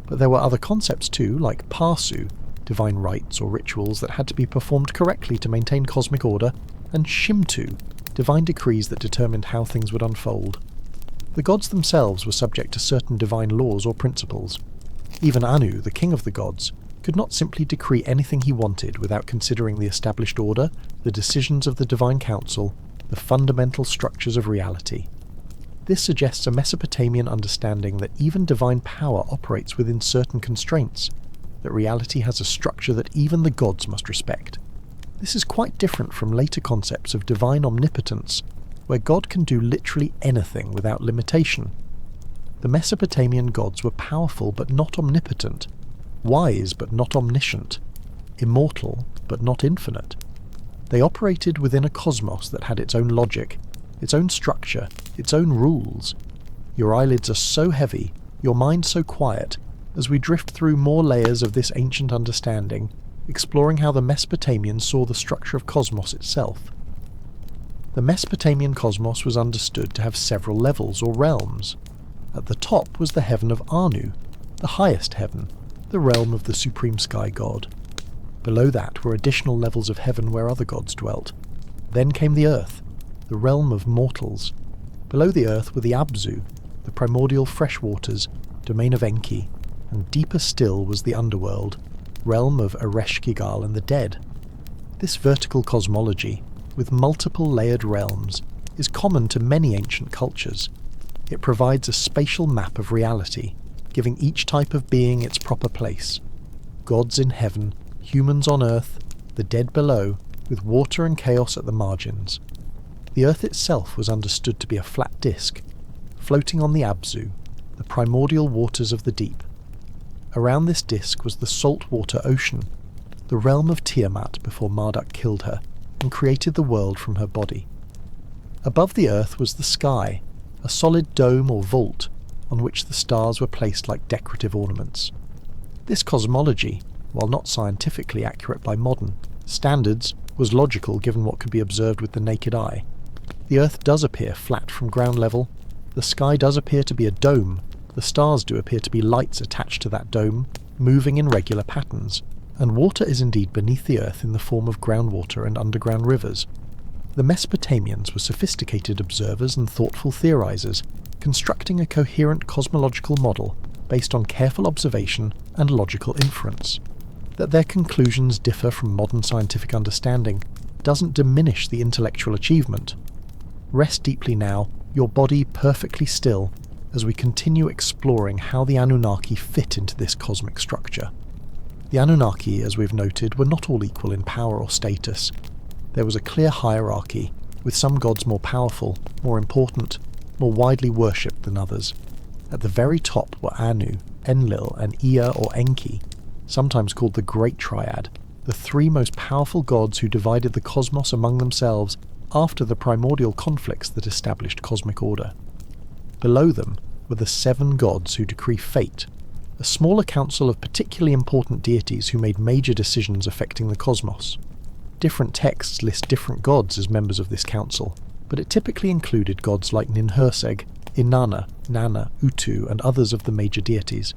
But there were other concepts too, like parsu, divine rites or rituals that had to be performed correctly to maintain cosmic order, and shimtu, divine decrees that determined how things would unfold. The gods themselves were subject to certain divine laws or principles. Even Anu, the king of the gods, could not simply decree anything he wanted without considering the established order, the decisions of the divine council, the fundamental structures of reality. This suggests a Mesopotamian understanding that even divine power operates within certain constraints, that reality has a structure that even the gods must respect. This is quite different from later concepts of divine omnipotence, where God can do literally anything without limitation. The Mesopotamian gods were powerful but not omnipotent, wise but not omniscient, immortal but not infinite. They operated within a cosmos that had its own logic, its own structure, its own rules. Your eyelids are so heavy, your mind so quiet, as we drift through more layers of this ancient understanding, exploring how the Mesopotamians saw the structure of cosmos itself. The Mesopotamian cosmos was understood to have several levels or realms. At the top was the heaven of Anu, the highest heaven, the realm of the supreme sky god. Below that were additional levels of heaven where other gods dwelt. Then came the earth, the realm of mortals. Below the earth were the Abzu, the primordial fresh waters, domain of Enki, and deeper still was the underworld, realm of Ereshkigal and the dead. This vertical cosmology, with multiple layered realms, is common to many ancient cultures. It provides a spatial map of reality, giving each type of being its proper place. Gods in heaven, humans on earth, the dead below, with water and chaos at the margins. The earth itself was understood to be a flat disk, floating on the Abzu, the primordial waters of the deep. Around this disk was the saltwater ocean, the realm of Tiamat before Marduk killed her and created the world from her body. Above the earth was the sky, a solid dome or vault on which the stars were placed like decorative ornaments. This cosmology, while not scientifically accurate by modern standards, was logical given what could be observed with the naked eye. The earth does appear flat from ground level, the sky does appear to be a dome, the stars do appear to be lights attached to that dome, moving in regular patterns, and water is indeed beneath the earth in the form of groundwater and underground rivers. The Mesopotamians were sophisticated observers and thoughtful theorizers, constructing a coherent cosmological model based on careful observation and logical inference. That their conclusions differ from modern scientific understanding doesn't diminish the intellectual achievement. Rest deeply now, your body perfectly still, as we continue exploring how the Anunnaki fit into this cosmic structure. The Anunnaki, as we've noted, were not all equal in power or status. There was a clear hierarchy, with some gods more powerful, more important, more widely worshipped than others. At the very top were Anu, Enlil, and Ea or Enki, sometimes called the Great Triad, the three most powerful gods who divided the cosmos among themselves after the primordial conflicts that established cosmic order. Below them were the seven gods who decree fate, a smaller council of particularly important deities who made major decisions affecting the cosmos. Different texts list different gods as members of this council, but it typically included gods like Ninhursag, Inanna, Nanna, Utu, and others of the major deities.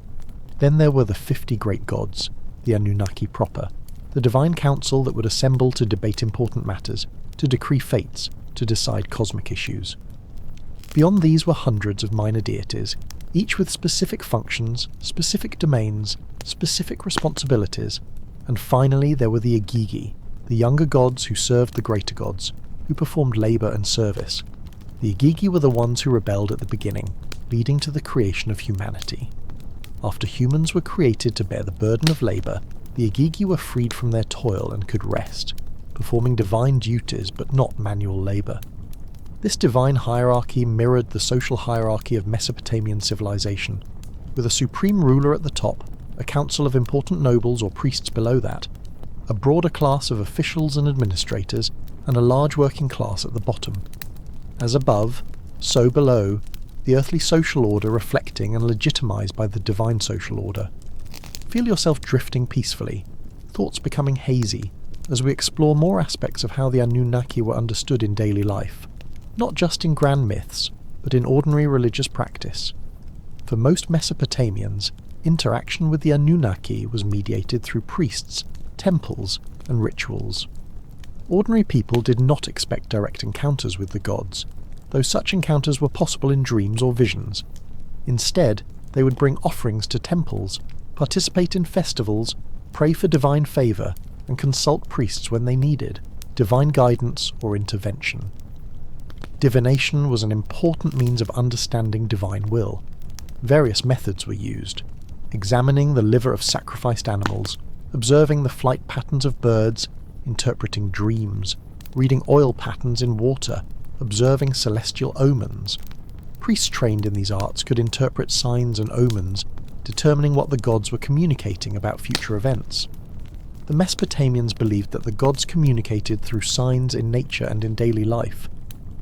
Then there were the 50 great gods, the Anunnaki proper, the divine council that would assemble to debate important matters, to decree fates, to decide cosmic issues. Beyond these were hundreds of minor deities, each with specific functions, specific domains, specific responsibilities, and finally there were the Igigi, the younger gods who served the greater gods, who performed labour and service. The Igigi were the ones who rebelled at the beginning, leading to the creation of humanity. After humans were created to bear the burden of labour, the Igigi were freed from their toil and could rest, performing divine duties but not manual labour. This divine hierarchy mirrored the social hierarchy of Mesopotamian civilization, with a supreme ruler at the top, a council of important nobles or priests below that, a broader class of officials and administrators, and a large working class at the bottom. As above, so below, the earthly social order reflecting and legitimized by the divine social order. Feel yourself drifting peacefully, thoughts becoming hazy, as we explore more aspects of how the Anunnaki were understood in daily life, not just in grand myths, but in ordinary religious practice. For most Mesopotamians, interaction with the Anunnaki was mediated through priests, temples, and rituals. Ordinary people did not expect direct encounters with the gods, though such encounters were possible in dreams or visions. Instead, they would bring offerings to temples, participate in festivals, pray for divine favour, and consult priests when they needed divine guidance or intervention. Divination was an important means of understanding divine will. Various methods were used: examining the liver of sacrificed animals, observing the flight patterns of birds, interpreting dreams, reading oil patterns in water, observing celestial omens. Priests trained in these arts could interpret signs and omens, determining what the gods were communicating about future events. The Mesopotamians believed that the gods communicated through signs in nature and in daily life,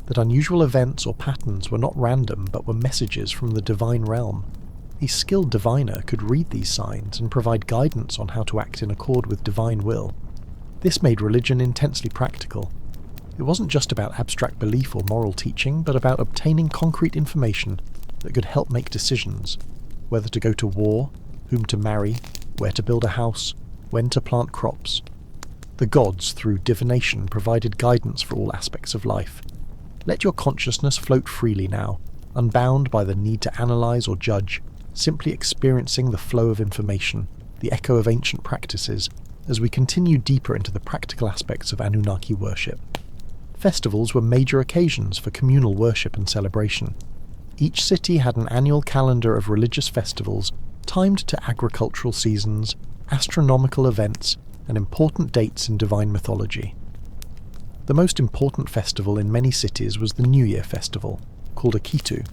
that unusual events or patterns were not random but were messages from the divine realm. A skilled diviner could read these signs and provide guidance on how to act in accord with divine will. This made religion intensely practical. It wasn't just about abstract belief or moral teaching, but about obtaining concrete information that could help make decisions, whether to go to war, whom to marry, where to build a house, when to plant crops. The gods, through divination, provided guidance for all aspects of life. Let your consciousness float freely now, unbound by the need to analyse or judge, simply experiencing the flow of information, the echo of ancient practices, as we continue deeper into the practical aspects of Anunnaki worship. Festivals were major occasions for communal worship and celebration. Each city had an annual calendar of religious festivals timed to agricultural seasons, astronomical events, and important dates in divine mythology. The most important festival in many cities was the New Year festival, called Akitu,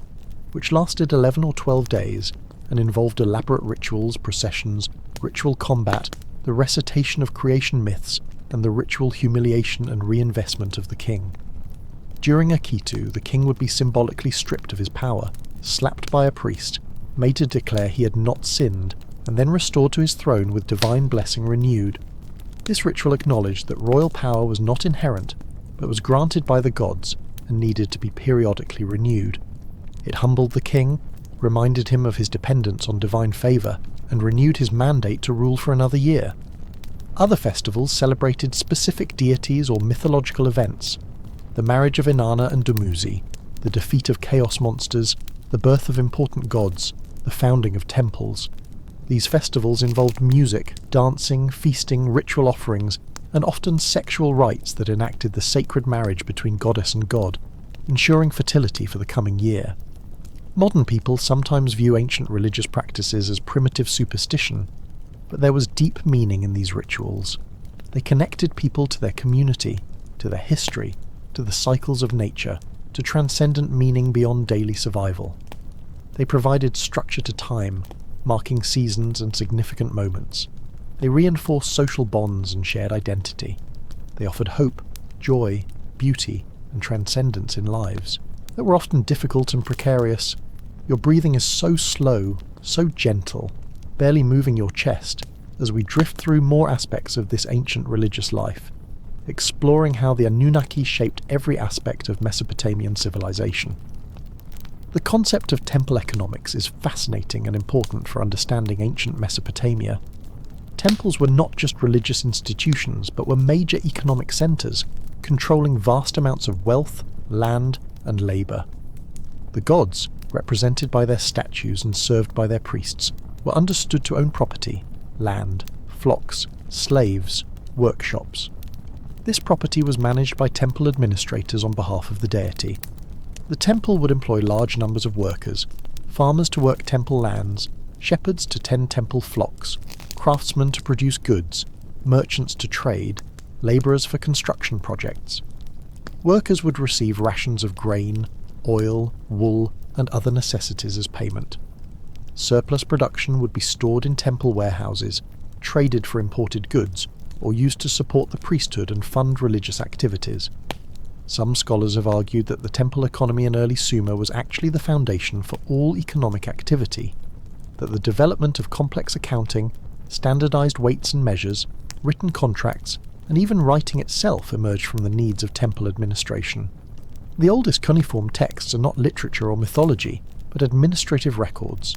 which lasted 11 or 12 days and involved elaborate rituals, processions, ritual combat, the recitation of creation myths, and the ritual humiliation and reinvestment of the king. During Akitu, the king would be symbolically stripped of his power, slapped by a priest, made to declare he had not sinned, and then restored to his throne with divine blessing renewed. This ritual acknowledged that royal power was not inherent, but was granted by the gods and needed to be periodically renewed. It humbled the king, reminded him of his dependence on divine favour, and renewed his mandate to rule for another year. Other festivals celebrated specific deities or mythological events: the marriage of Inanna and Dumuzi, the defeat of chaos monsters, the birth of important gods, the founding of temples. These festivals involved music, dancing, feasting, ritual offerings, and often sexual rites that enacted the sacred marriage between goddess and god, ensuring fertility for the coming year. Modern people sometimes view ancient religious practices as primitive superstition, but there was deep meaning in these rituals. They connected people to their community, to their history, to the cycles of nature, to transcendent meaning beyond daily survival. They provided structure to time, marking seasons and significant moments. They reinforced social bonds and shared identity. They offered hope, joy, beauty, and transcendence in lives that were often difficult and precarious. Your breathing is so slow, so gentle, barely moving your chest, as we drift through more aspects of this ancient religious life, exploring how the Anunnaki shaped every aspect of Mesopotamian civilization. The concept of temple economics is fascinating and important for understanding ancient Mesopotamia. Temples were not just religious institutions, but were major economic centres, controlling vast amounts of wealth, land, and labour. The gods, represented by their statues and served by their priests, were understood to own property, land, flocks, slaves, workshops. This property was managed by temple administrators on behalf of the deity. The temple would employ large numbers of workers, farmers to work temple lands, shepherds to tend temple flocks, craftsmen to produce goods, merchants to trade, labourers for construction projects. Workers would receive rations of grain, oil, wool, and other necessities as payment. Surplus production would be stored in temple warehouses, traded for imported goods, or used to support the priesthood and fund religious activities. Some scholars have argued that the temple economy in early Sumer was actually the foundation for all economic activity, that the development of complex accounting, standardized weights and measures, written contracts, and even writing itself emerged from the needs of temple administration. The oldest cuneiform texts are not literature or mythology, but administrative records,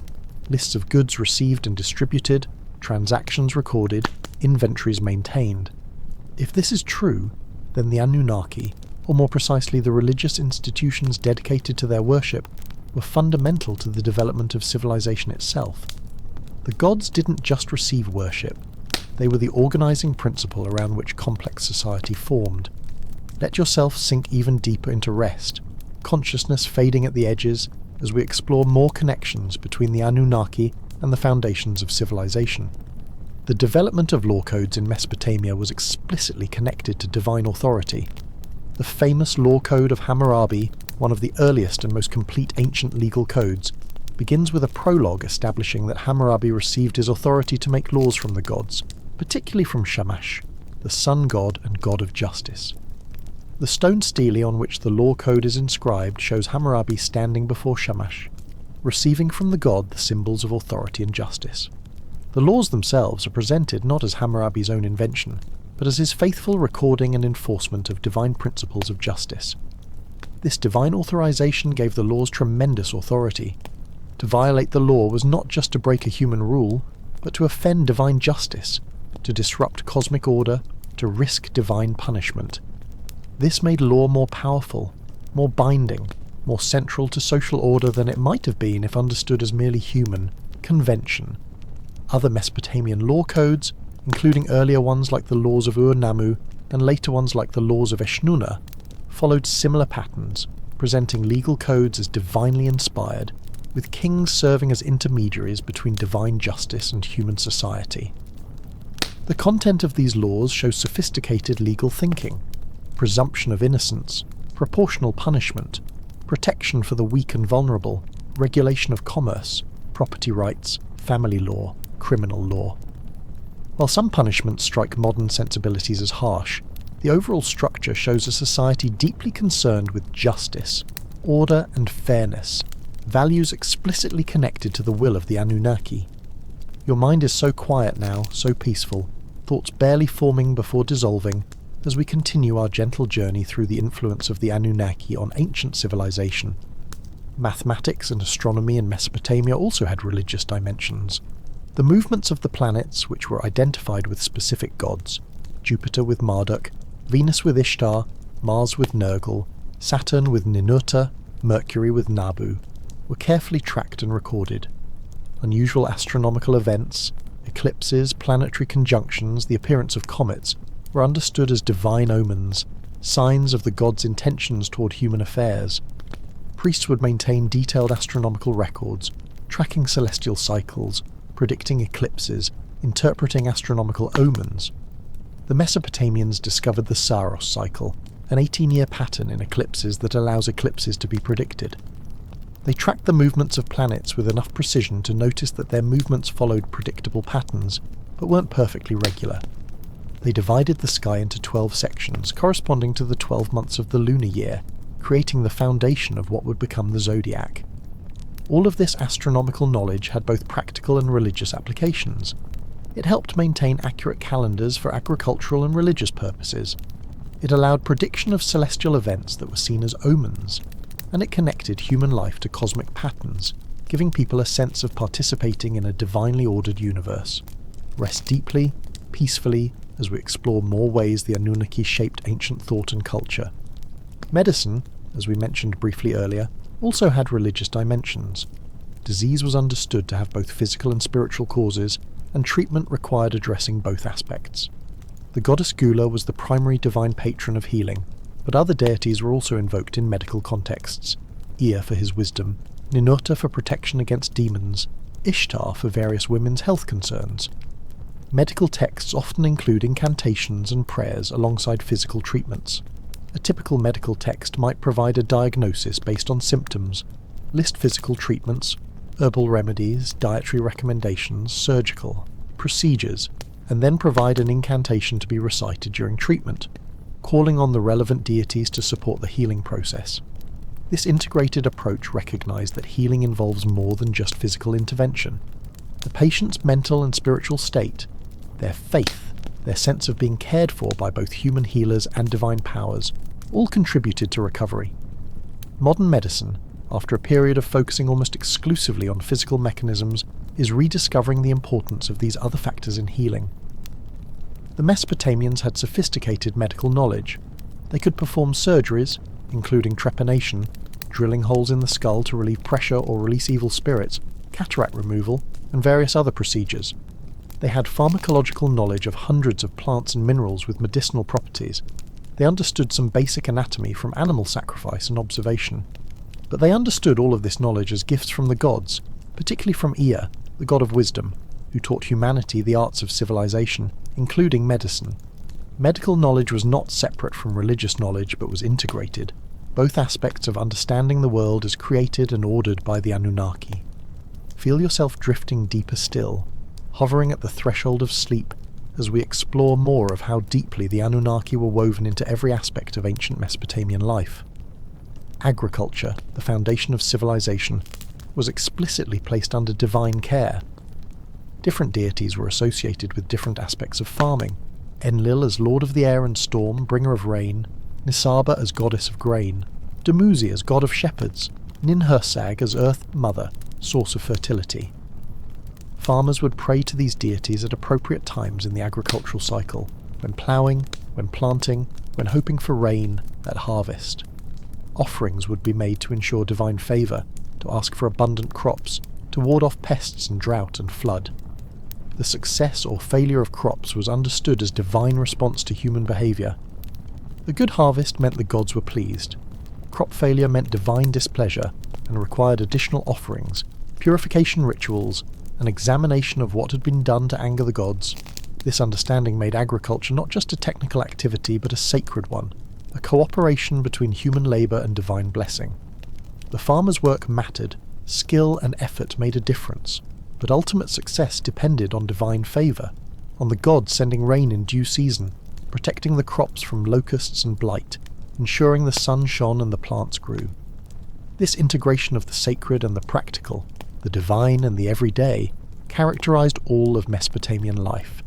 lists of goods received and distributed, transactions recorded, inventories maintained. If this is true, then the Anunnaki, or more precisely the religious institutions dedicated to their worship, were fundamental to the development of civilization itself. The gods didn't just receive worship, they were the organizing principle around which complex society formed. Let yourself sink even deeper into rest, consciousness fading at the edges, as we explore more connections between the Anunnaki and the foundations of civilization. The development of law codes in Mesopotamia was explicitly connected to divine authority. The famous law code of Hammurabi, one of the earliest and most complete ancient legal codes, begins with a prologue establishing that Hammurabi received his authority to make laws from the gods, particularly from Shamash, the sun god and god of justice. The stone stele on which the law code is inscribed shows Hammurabi standing before Shamash, receiving from the god the symbols of authority and justice. The laws themselves are presented not as Hammurabi's own invention, but as his faithful recording and enforcement of divine principles of justice. This divine authorization gave the laws tremendous authority. To violate the law was not just to break a human rule, but to offend divine justice, to disrupt cosmic order, to risk divine punishment. This made law more powerful, more binding, more central to social order than it might have been if understood as merely human convention. Other Mesopotamian law codes, including earlier ones like the laws of Ur-Nammu and later ones like the laws of Eshnunna, followed similar patterns, presenting legal codes as divinely inspired, with kings serving as intermediaries between divine justice and human society. The content of these laws shows sophisticated legal thinking, presumption of innocence, proportional punishment, protection for the weak and vulnerable, regulation of commerce, property rights, family law, criminal law. While some punishments strike modern sensibilities as harsh, the overall structure shows a society deeply concerned with justice, order and fairness, values explicitly connected to the will of the Anunnaki. Your mind is so quiet now, so peaceful, thoughts barely forming before dissolving, as we continue our gentle journey through the influence of the Anunnaki on ancient civilization. Mathematics and astronomy in Mesopotamia also had religious dimensions. The movements of the planets, which were identified with specific gods, Jupiter with Marduk, Venus with Ishtar, Mars with Nergal, Saturn with Ninurta, Mercury with Nabu, were carefully tracked and recorded. Unusual astronomical events, eclipses, planetary conjunctions, the appearance of comets, were understood as divine omens, signs of the gods' intentions toward human affairs. Priests would maintain detailed astronomical records, tracking celestial cycles, predicting eclipses, interpreting astronomical omens. The Mesopotamians discovered the Saros cycle, an 18-year pattern in eclipses that allows eclipses to be predicted. They tracked the movements of planets with enough precision to notice that their movements followed predictable patterns, but weren't perfectly regular. They divided the sky into 12 sections, corresponding to the 12 months of the lunar year, creating the foundation of what would become the zodiac. All of this astronomical knowledge had both practical and religious applications. It helped maintain accurate calendars for agricultural and religious purposes. It allowed prediction of celestial events that were seen as omens, and it connected human life to cosmic patterns, giving people a sense of participating in a divinely ordered universe. Rest deeply, peacefully, as we explore more ways the Anunnaki shaped ancient thought and culture. Medicine, as we mentioned briefly earlier, also had religious dimensions. Disease was understood to have both physical and spiritual causes, and treatment required addressing both aspects. The goddess Gula was the primary divine patron of healing, but other deities were also invoked in medical contexts. Ea for his wisdom, Ninurta for protection against demons, Ishtar for various women's health concerns. Medical texts often include incantations and prayers alongside physical treatments. A typical medical text might provide a diagnosis based on symptoms, list physical treatments, herbal remedies, dietary recommendations, surgical, procedures, and then provide an incantation to be recited during treatment, calling on the relevant deities to support the healing process. This integrated approach recognized that healing involves more than just physical intervention. The patient's mental and spiritual state, their faith, their sense of being cared for by both human healers and divine powers, all contributed to recovery. Modern medicine, after a period of focusing almost exclusively on physical mechanisms, is rediscovering the importance of these other factors in healing. The Mesopotamians had sophisticated medical knowledge. They could perform surgeries, including trepanation, drilling holes in the skull to relieve pressure or release evil spirits, cataract removal, and various other procedures. They had pharmacological knowledge of hundreds of plants and minerals with medicinal properties. They understood some basic anatomy from animal sacrifice and observation. But they understood all of this knowledge as gifts from the gods, particularly from Ea, the god of wisdom, who taught humanity the arts of civilization, including medicine. Medical knowledge was not separate from religious knowledge but was integrated, both aspects of understanding the world as created and ordered by the Anunnaki. Feel yourself drifting deeper still, hovering at the threshold of sleep as we explore more of how deeply the Anunnaki were woven into every aspect of ancient Mesopotamian life. Agriculture, the foundation of civilization, was explicitly placed under divine care. Different deities were associated with different aspects of farming. Enlil as lord of the air and storm, bringer of rain, Nisaba as goddess of grain, Dumuzi as god of shepherds, Ninhursag as earth mother, source of fertility. Farmers would pray to these deities at appropriate times in the agricultural cycle, when ploughing, when planting, when hoping for rain, at harvest. Offerings would be made to ensure divine favour, to ask for abundant crops, to ward off pests and drought and flood. The success or failure of crops was understood as divine response to human behaviour. A good harvest meant the gods were pleased. Crop failure meant divine displeasure and required additional offerings, purification rituals, an examination of what had been done to anger the gods. This understanding made agriculture not just a technical activity but a sacred one, a cooperation between human labour and divine blessing. The farmer's work mattered, skill and effort made a difference, but ultimate success depended on divine favour, on the gods sending rain in due season, protecting the crops from locusts and blight, ensuring the sun shone and the plants grew. This integration of the sacred and the practical, the divine and the everyday, characterised all of Mesopotamian life.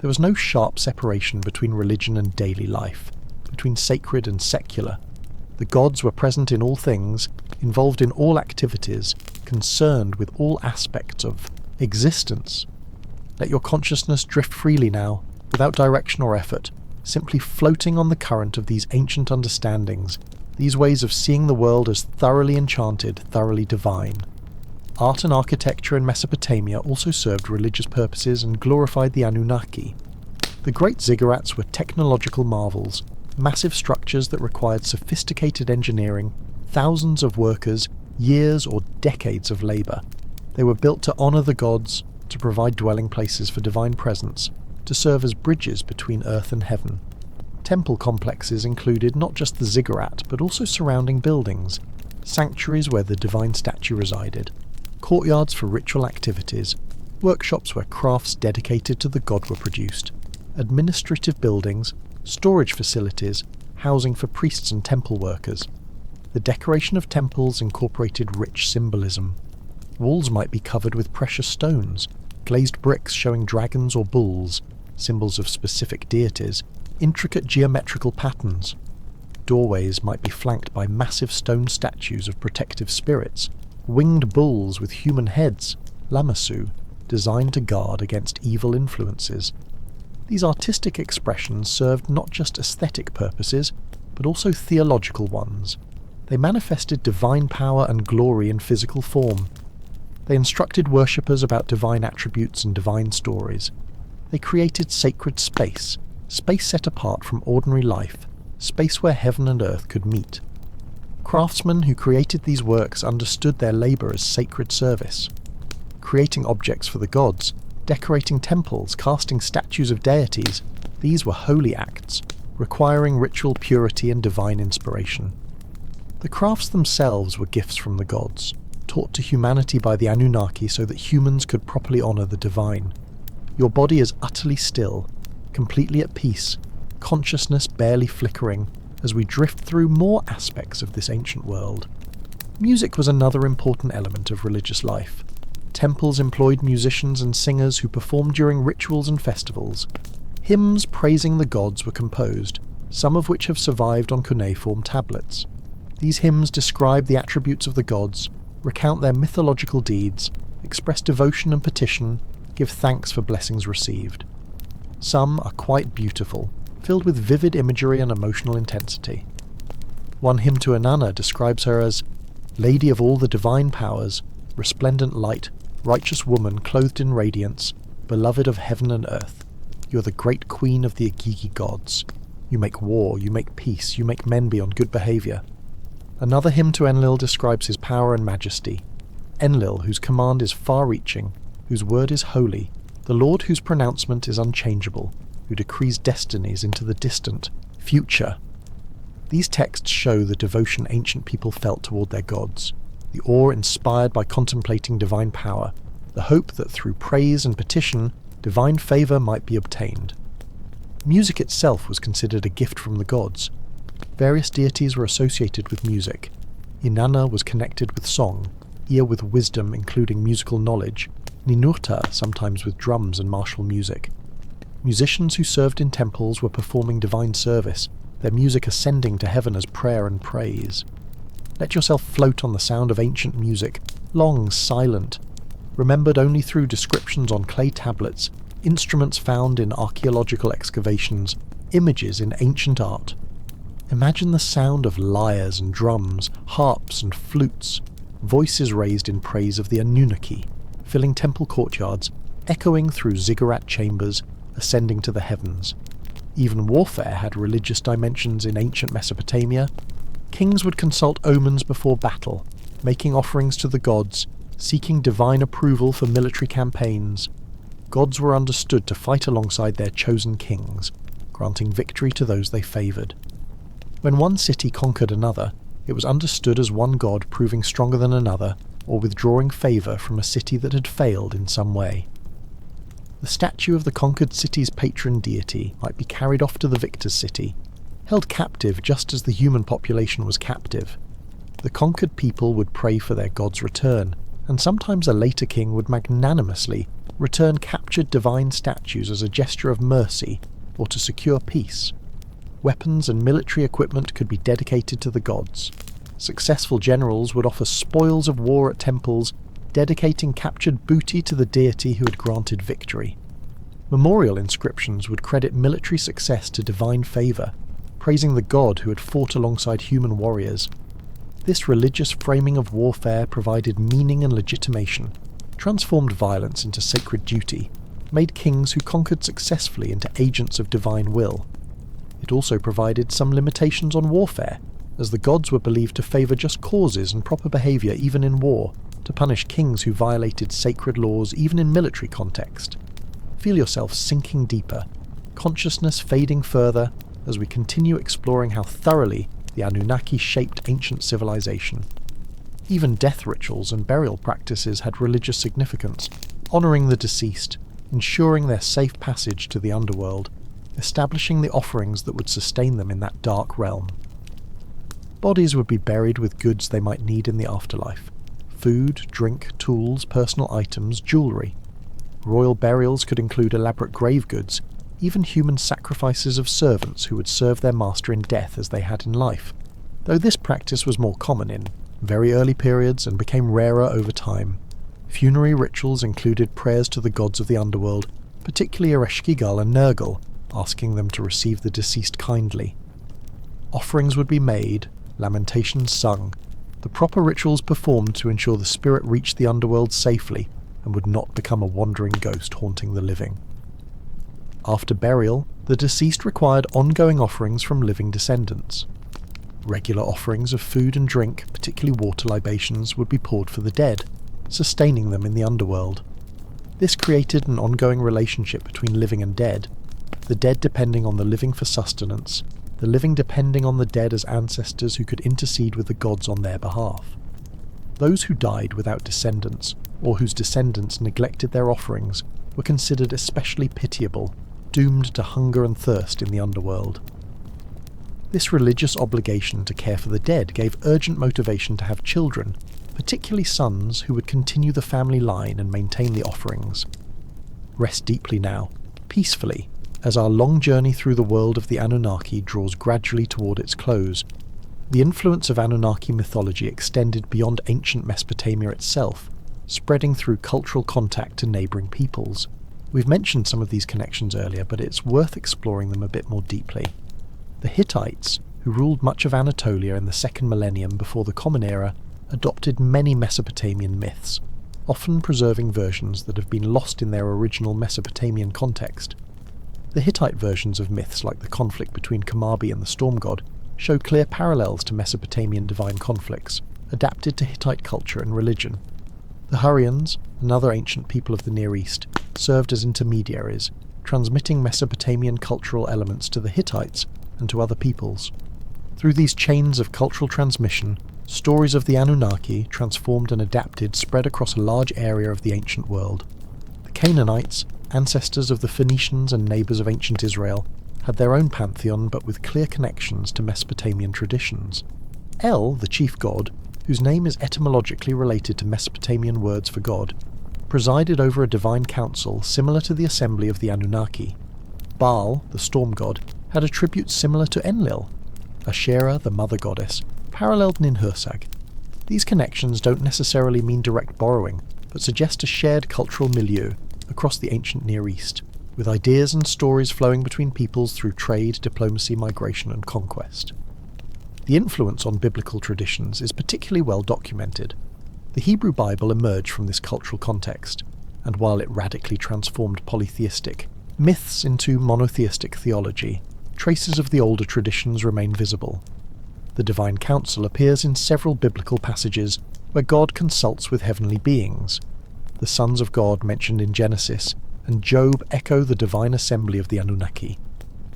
There was no sharp separation between religion and daily life, between sacred and secular. The gods were present in all things, involved in all activities, concerned with all aspects of existence. Let your consciousness drift freely now, without direction or effort, simply floating on the current of these ancient understandings, these ways of seeing the world as thoroughly enchanted, thoroughly divine. Art and architecture in Mesopotamia also served religious purposes and glorified the Anunnaki. The great ziggurats were technological marvels, massive structures that required sophisticated engineering, thousands of workers, years or decades of labour. They were built to honour the gods, to provide dwelling places for divine presence, to serve as bridges between earth and heaven. Temple complexes included not just the ziggurat but also surrounding buildings, sanctuaries where the divine statue resided, courtyards for ritual activities, workshops where crafts dedicated to the god were produced, administrative buildings, storage facilities, housing for priests and temple workers. The decoration of temples incorporated rich symbolism. Walls might be covered with precious stones, glazed bricks showing dragons or bulls, symbols of specific deities, intricate geometrical patterns. Doorways might be flanked by massive stone statues of protective spirits, winged bulls with human heads, lamassu, designed to guard against evil influences. These artistic expressions served not just aesthetic purposes, but also theological ones. They manifested divine power and glory in physical form. They instructed worshippers about divine attributes and divine stories. They created sacred space, space set apart from ordinary life, space where heaven and earth could meet. Craftsmen who created these works understood their labour as sacred service. Creating objects for the gods, decorating temples, casting statues of deities, these were holy acts, requiring ritual purity and divine inspiration. The crafts themselves were gifts from the gods, taught to humanity by the Anunnaki so that humans could properly honour the divine. Your body is utterly still, completely at peace, consciousness barely flickering, as we drift through more aspects of this ancient world. Music was another important element of religious life. Temples employed musicians and singers who performed during rituals and festivals. Hymns praising the gods were composed, some of which have survived on cuneiform tablets. These hymns describe the attributes of the gods, recount their mythological deeds, express devotion and petition, give thanks for blessings received. Some are quite beautiful, filled with vivid imagery and emotional intensity. One hymn to Inanna describes her as Lady of all the divine powers, resplendent light, righteous woman clothed in radiance, beloved of heaven and earth. You are the great queen of the Igigi gods. You make war, you make peace, you make men be on good behaviour. Another hymn to Enlil describes his power and majesty. Enlil, whose command is far-reaching, whose word is holy, the Lord whose pronouncement is unchangeable, who decrees destinies into the distant future. These texts show the devotion ancient people felt toward their gods, the awe inspired by contemplating divine power, the hope that through praise and petition, divine favour might be obtained. Music itself was considered a gift from the gods. Various deities were associated with music. Inanna was connected with song, Ea with wisdom including musical knowledge, Ninurta sometimes with drums and martial music. Musicians who served in temples were performing divine service, their music ascending to heaven as prayer and praise. Let yourself float on the sound of ancient music, long, silent, remembered only through descriptions on clay tablets, instruments found in archaeological excavations, images in ancient art. Imagine the sound of lyres and drums, harps and flutes, voices raised in praise of the Anunnaki, filling temple courtyards, echoing through ziggurat chambers, ascending to the heavens. Even warfare had religious dimensions in ancient Mesopotamia. Kings would consult omens before battle, making offerings to the gods, seeking divine approval for military campaigns. Gods were understood to fight alongside their chosen kings, granting victory to those they favoured. When one city conquered another, it was understood as one god proving stronger than another, or withdrawing favour from a city that had failed in some way. The statue of the conquered city's patron deity might be carried off to the victor's city, held captive just as the human population was captive. The conquered people would pray for their god's return, and sometimes a later king would magnanimously return captured divine statues as a gesture of mercy or to secure peace. Weapons and military equipment could be dedicated to the gods. Successful generals would offer spoils of war at temples, dedicating captured booty to the deity who had granted victory. Memorial inscriptions would credit military success to divine favour, praising the god who had fought alongside human warriors. This religious framing of warfare provided meaning and legitimation, transformed violence into sacred duty, made kings who conquered successfully into agents of divine will. It also provided some limitations on warfare, as the gods were believed to favour just causes and proper behaviour even in war, to punish kings who violated sacred laws even in military context. Feel yourself sinking deeper, consciousness fading further as we continue exploring how thoroughly the Anunnaki shaped ancient civilization. Even death rituals and burial practices had religious significance, honouring the deceased, ensuring their safe passage to the underworld, establishing the offerings that would sustain them in that dark realm. Bodies would be buried with goods they might need in the afterlife: food, drink, tools, personal items, jewellery. Royal burials could include elaborate grave goods, even human sacrifices of servants who would serve their master in death as they had in life, though this practice was more common in very early periods and became rarer over time. Funerary rituals included prayers to the gods of the underworld, particularly Ereshkigal and Nergal, asking them to receive the deceased kindly. Offerings would be made, lamentations sung, the proper rituals performed to ensure the spirit reached the underworld safely and would not become a wandering ghost haunting the living. After burial, the deceased required ongoing offerings from living descendants. Regular offerings of food and drink, particularly water libations, would be poured for the dead, sustaining them in the underworld. This created an ongoing relationship between living and dead, the dead depending on the living for sustenance, the living depending on the dead as ancestors who could intercede with the gods on their behalf. Those who died without descendants, or whose descendants neglected their offerings, were considered especially pitiable, doomed to hunger and thirst in the underworld. This religious obligation to care for the dead gave urgent motivation to have children, particularly sons who would continue the family line and maintain the offerings. Rest deeply now, peacefully, as our long journey through the world of the Anunnaki draws gradually toward its close. The influence of Anunnaki mythology extended beyond ancient Mesopotamia itself, spreading through cultural contact to neighbouring peoples. We've mentioned some of these connections earlier, but it's worth exploring them a bit more deeply. The Hittites, who ruled much of Anatolia in the second millennium before the Common Era, adopted many Mesopotamian myths, often preserving versions that have been lost in their original Mesopotamian context. The Hittite versions of myths like the conflict between Kamabi and the storm god show clear parallels to Mesopotamian divine conflicts, adapted to Hittite culture and religion. The Hurrians, another ancient people of the Near East, served as intermediaries, transmitting Mesopotamian cultural elements to the Hittites and to other peoples. Through these chains of cultural transmission, stories of the Anunnaki, transformed and adapted, spread across a large area of the ancient world. The Canaanites, ancestors of the Phoenicians and neighbours of ancient Israel, had their own pantheon but with clear connections to Mesopotamian traditions. El, the chief god, whose name is etymologically related to Mesopotamian words for God, presided over a divine council similar to the assembly of the Anunnaki. Baal, the storm god, had attributes similar to Enlil. Asherah, the mother goddess, paralleled Ninhursag. These connections don't necessarily mean direct borrowing, but suggest a shared cultural milieu across the ancient Near East, with ideas and stories flowing between peoples through trade, diplomacy, migration, and conquest. The influence on biblical traditions is particularly well documented. The Hebrew Bible emerged from this cultural context, and while it radically transformed polytheistic myths into monotheistic theology, traces of the older traditions remain visible. The divine council appears in several biblical passages where God consults with heavenly beings. The sons of God mentioned in Genesis and Job echo the divine assembly of the Anunnaki.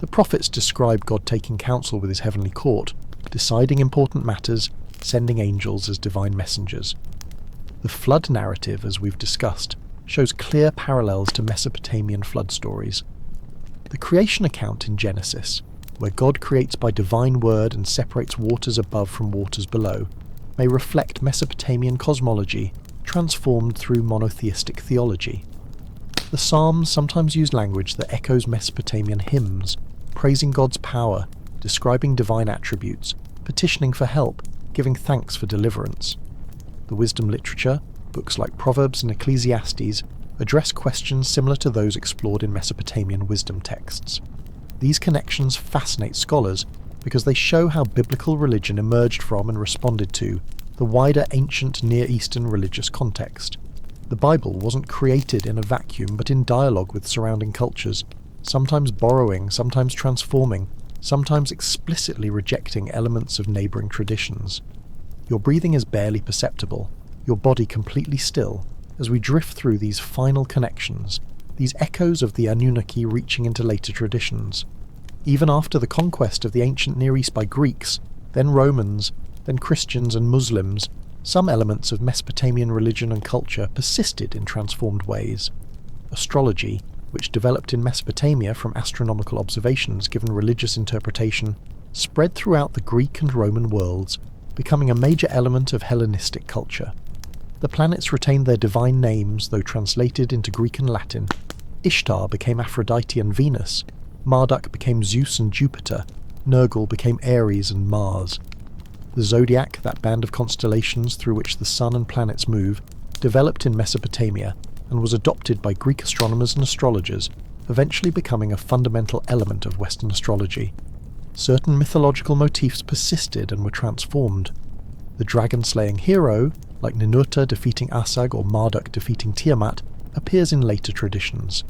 The prophets describe God taking counsel with his heavenly court, deciding important matters, sending angels as divine messengers. The flood narrative, as we've discussed, shows clear parallels to Mesopotamian flood stories. The creation account in Genesis, where God creates by divine word and separates waters above from waters below, may reflect Mesopotamian cosmology transformed through monotheistic theology. The Psalms sometimes use language that echoes Mesopotamian hymns, praising God's power, describing divine attributes, petitioning for help, giving thanks for deliverance. The wisdom literature, books like Proverbs and Ecclesiastes, address questions similar to those explored in Mesopotamian wisdom texts. These connections fascinate scholars because they show how biblical religion emerged from and responded to the wider ancient Near Eastern religious context. The Bible wasn't created in a vacuum but in dialogue with surrounding cultures, sometimes borrowing, sometimes transforming, sometimes explicitly rejecting elements of neighbouring traditions. Your breathing is barely perceptible, your body completely still, as we drift through these final connections, these echoes of the Anunnaki reaching into later traditions. Even after the conquest of the ancient Near East by Greeks, then Romans, then Christians and Muslims, some elements of Mesopotamian religion and culture persisted in transformed ways. Astrology, which developed in Mesopotamia from astronomical observations given religious interpretation, spread throughout the Greek and Roman worlds, becoming a major element of Hellenistic culture. The planets retained their divine names, though translated into Greek and Latin. Ishtar became Aphrodite and Venus, Marduk became Zeus and Jupiter, Nergal became Ares and Mars. The zodiac, that band of constellations through which the sun and planets move, developed in Mesopotamia and was adopted by Greek astronomers and astrologers, eventually becoming a fundamental element of Western astrology. certain mythological motifs persisted and were transformed. The dragon-slaying hero, like Ninurta defeating Asag or Marduk defeating Tiamat, appears in later traditions.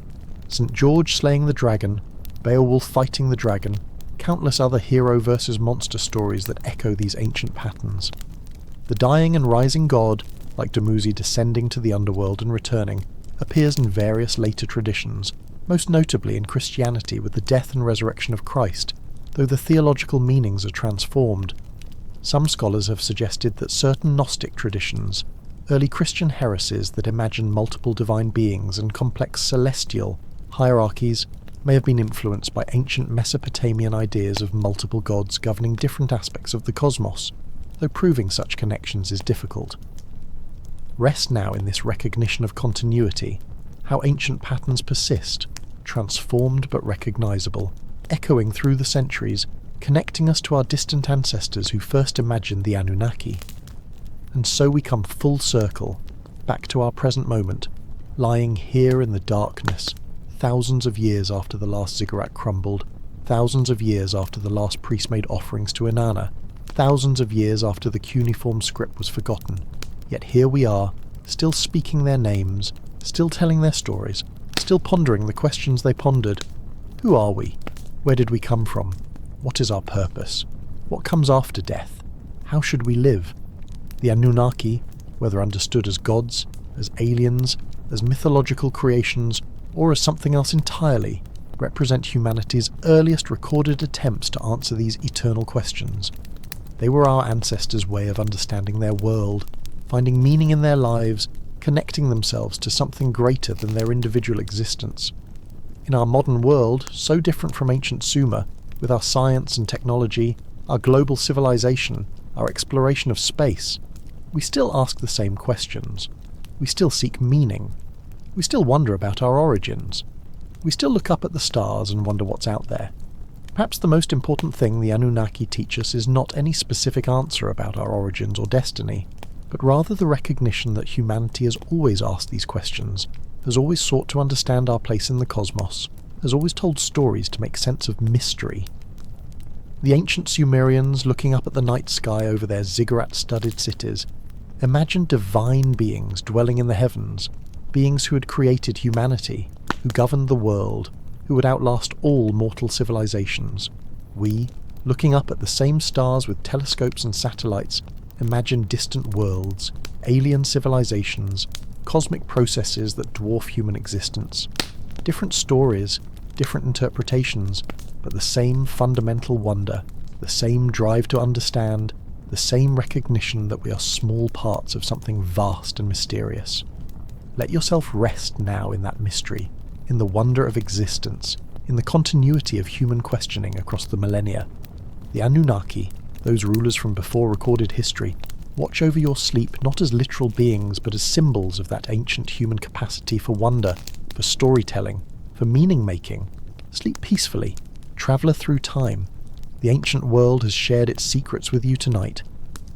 St. George slaying the dragon, Beowulf fighting the dragon, countless other hero versus monster stories that echo these ancient patterns. The dying and rising god, like Dumuzi descending to the underworld and returning, appears in various later traditions, most notably in Christianity with the death and resurrection of Christ, though the theological meanings are transformed. Some scholars have suggested that certain Gnostic traditions, early Christian heresies that imagine multiple divine beings and complex celestial hierarchies, may have been influenced by ancient Mesopotamian ideas of multiple gods governing different aspects of the cosmos, though proving such connections is difficult. Rest now in this recognition of continuity, how ancient patterns persist, transformed but recognizable, echoing through the centuries, connecting us to our distant ancestors who first imagined the Anunnaki. And so we come full circle, back to our present moment, lying here in the darkness, thousands of years after the last ziggurat crumbled, thousands of years after the last priest made offerings to Inanna, thousands of years after the cuneiform script was forgotten. Yet here we are, still speaking their names, still telling their stories, still pondering the questions they pondered. Who are we? Where did we come from? What is our purpose? What comes after death? How should we live? The Anunnaki, whether understood as gods, as aliens, as mythological creations, or as something else entirely, represent humanity's earliest recorded attempts to answer these eternal questions. They were our ancestors' way of understanding their world, finding meaning in their lives, connecting themselves to something greater than their individual existence. In our modern world, so different from ancient Sumer, with our science and technology, our global civilization, our exploration of space, we still ask the same questions. We still seek meaning. We still wonder about our origins. We still look up at the stars and wonder what's out there. Perhaps the most important thing the Anunnaki teach us is not any specific answer about our origins or destiny, but rather the recognition that humanity has always asked these questions, has always sought to understand our place in the cosmos, has always told stories to make sense of mystery. The ancient Sumerians, looking up at the night sky over their ziggurat-studded cities, imagined divine beings dwelling in the heavens, beings who had created humanity, who governed the world, who would outlast all mortal civilizations. We, looking up at the same stars with telescopes and satellites, imagine distant worlds, alien civilizations, cosmic processes that dwarf human existence. Different stories, different interpretations, but the same fundamental wonder, the same drive to understand, the same recognition that we are small parts of something vast and mysterious. Let yourself rest now in that mystery, in the wonder of existence, in the continuity of human questioning across the millennia. The Anunnaki, those rulers from before recorded history, watch over your sleep not as literal beings but as symbols of that ancient human capacity for wonder, for storytelling, for meaning-making. Sleep peacefully, traveller through time. The ancient world has shared its secrets with you tonight.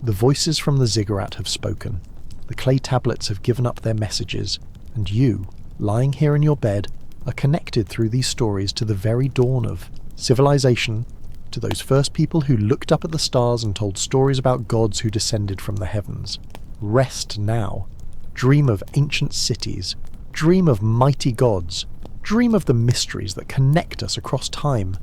The voices from the ziggurat have spoken. The clay tablets have given up their messages, and you, lying here in your bed, are connected through these stories to the very dawn of civilization, to those first people who looked up at the stars and told stories about gods who descended from the heavens. Rest now. Dream of ancient cities. Dream of mighty gods. Dream of the mysteries that connect us across time.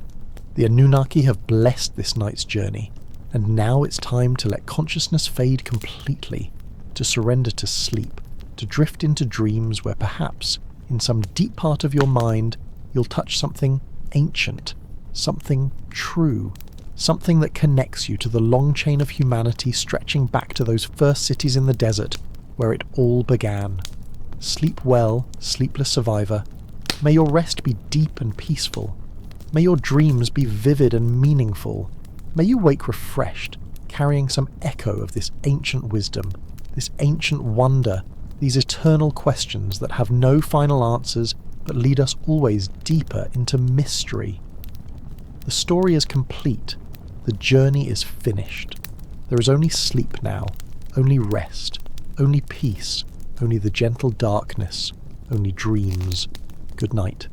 The Anunnaki have blessed this night's journey, and now it's time to let consciousness fade completely, to surrender to sleep, to drift into dreams where perhaps, in some deep part of your mind, you'll touch something ancient, something true, something that connects you to the long chain of humanity stretching back to those first cities in the desert where it all began. Sleep well, sleepless survivor. May your rest be deep and peaceful. May your dreams be vivid and meaningful. May you wake refreshed, carrying some echo of this ancient wisdom, this ancient wonder, these eternal questions that have no final answers but lead us always deeper into mystery. The story is complete. The journey is finished. There is only sleep now, only rest, only peace, only the gentle darkness, only dreams. Good night.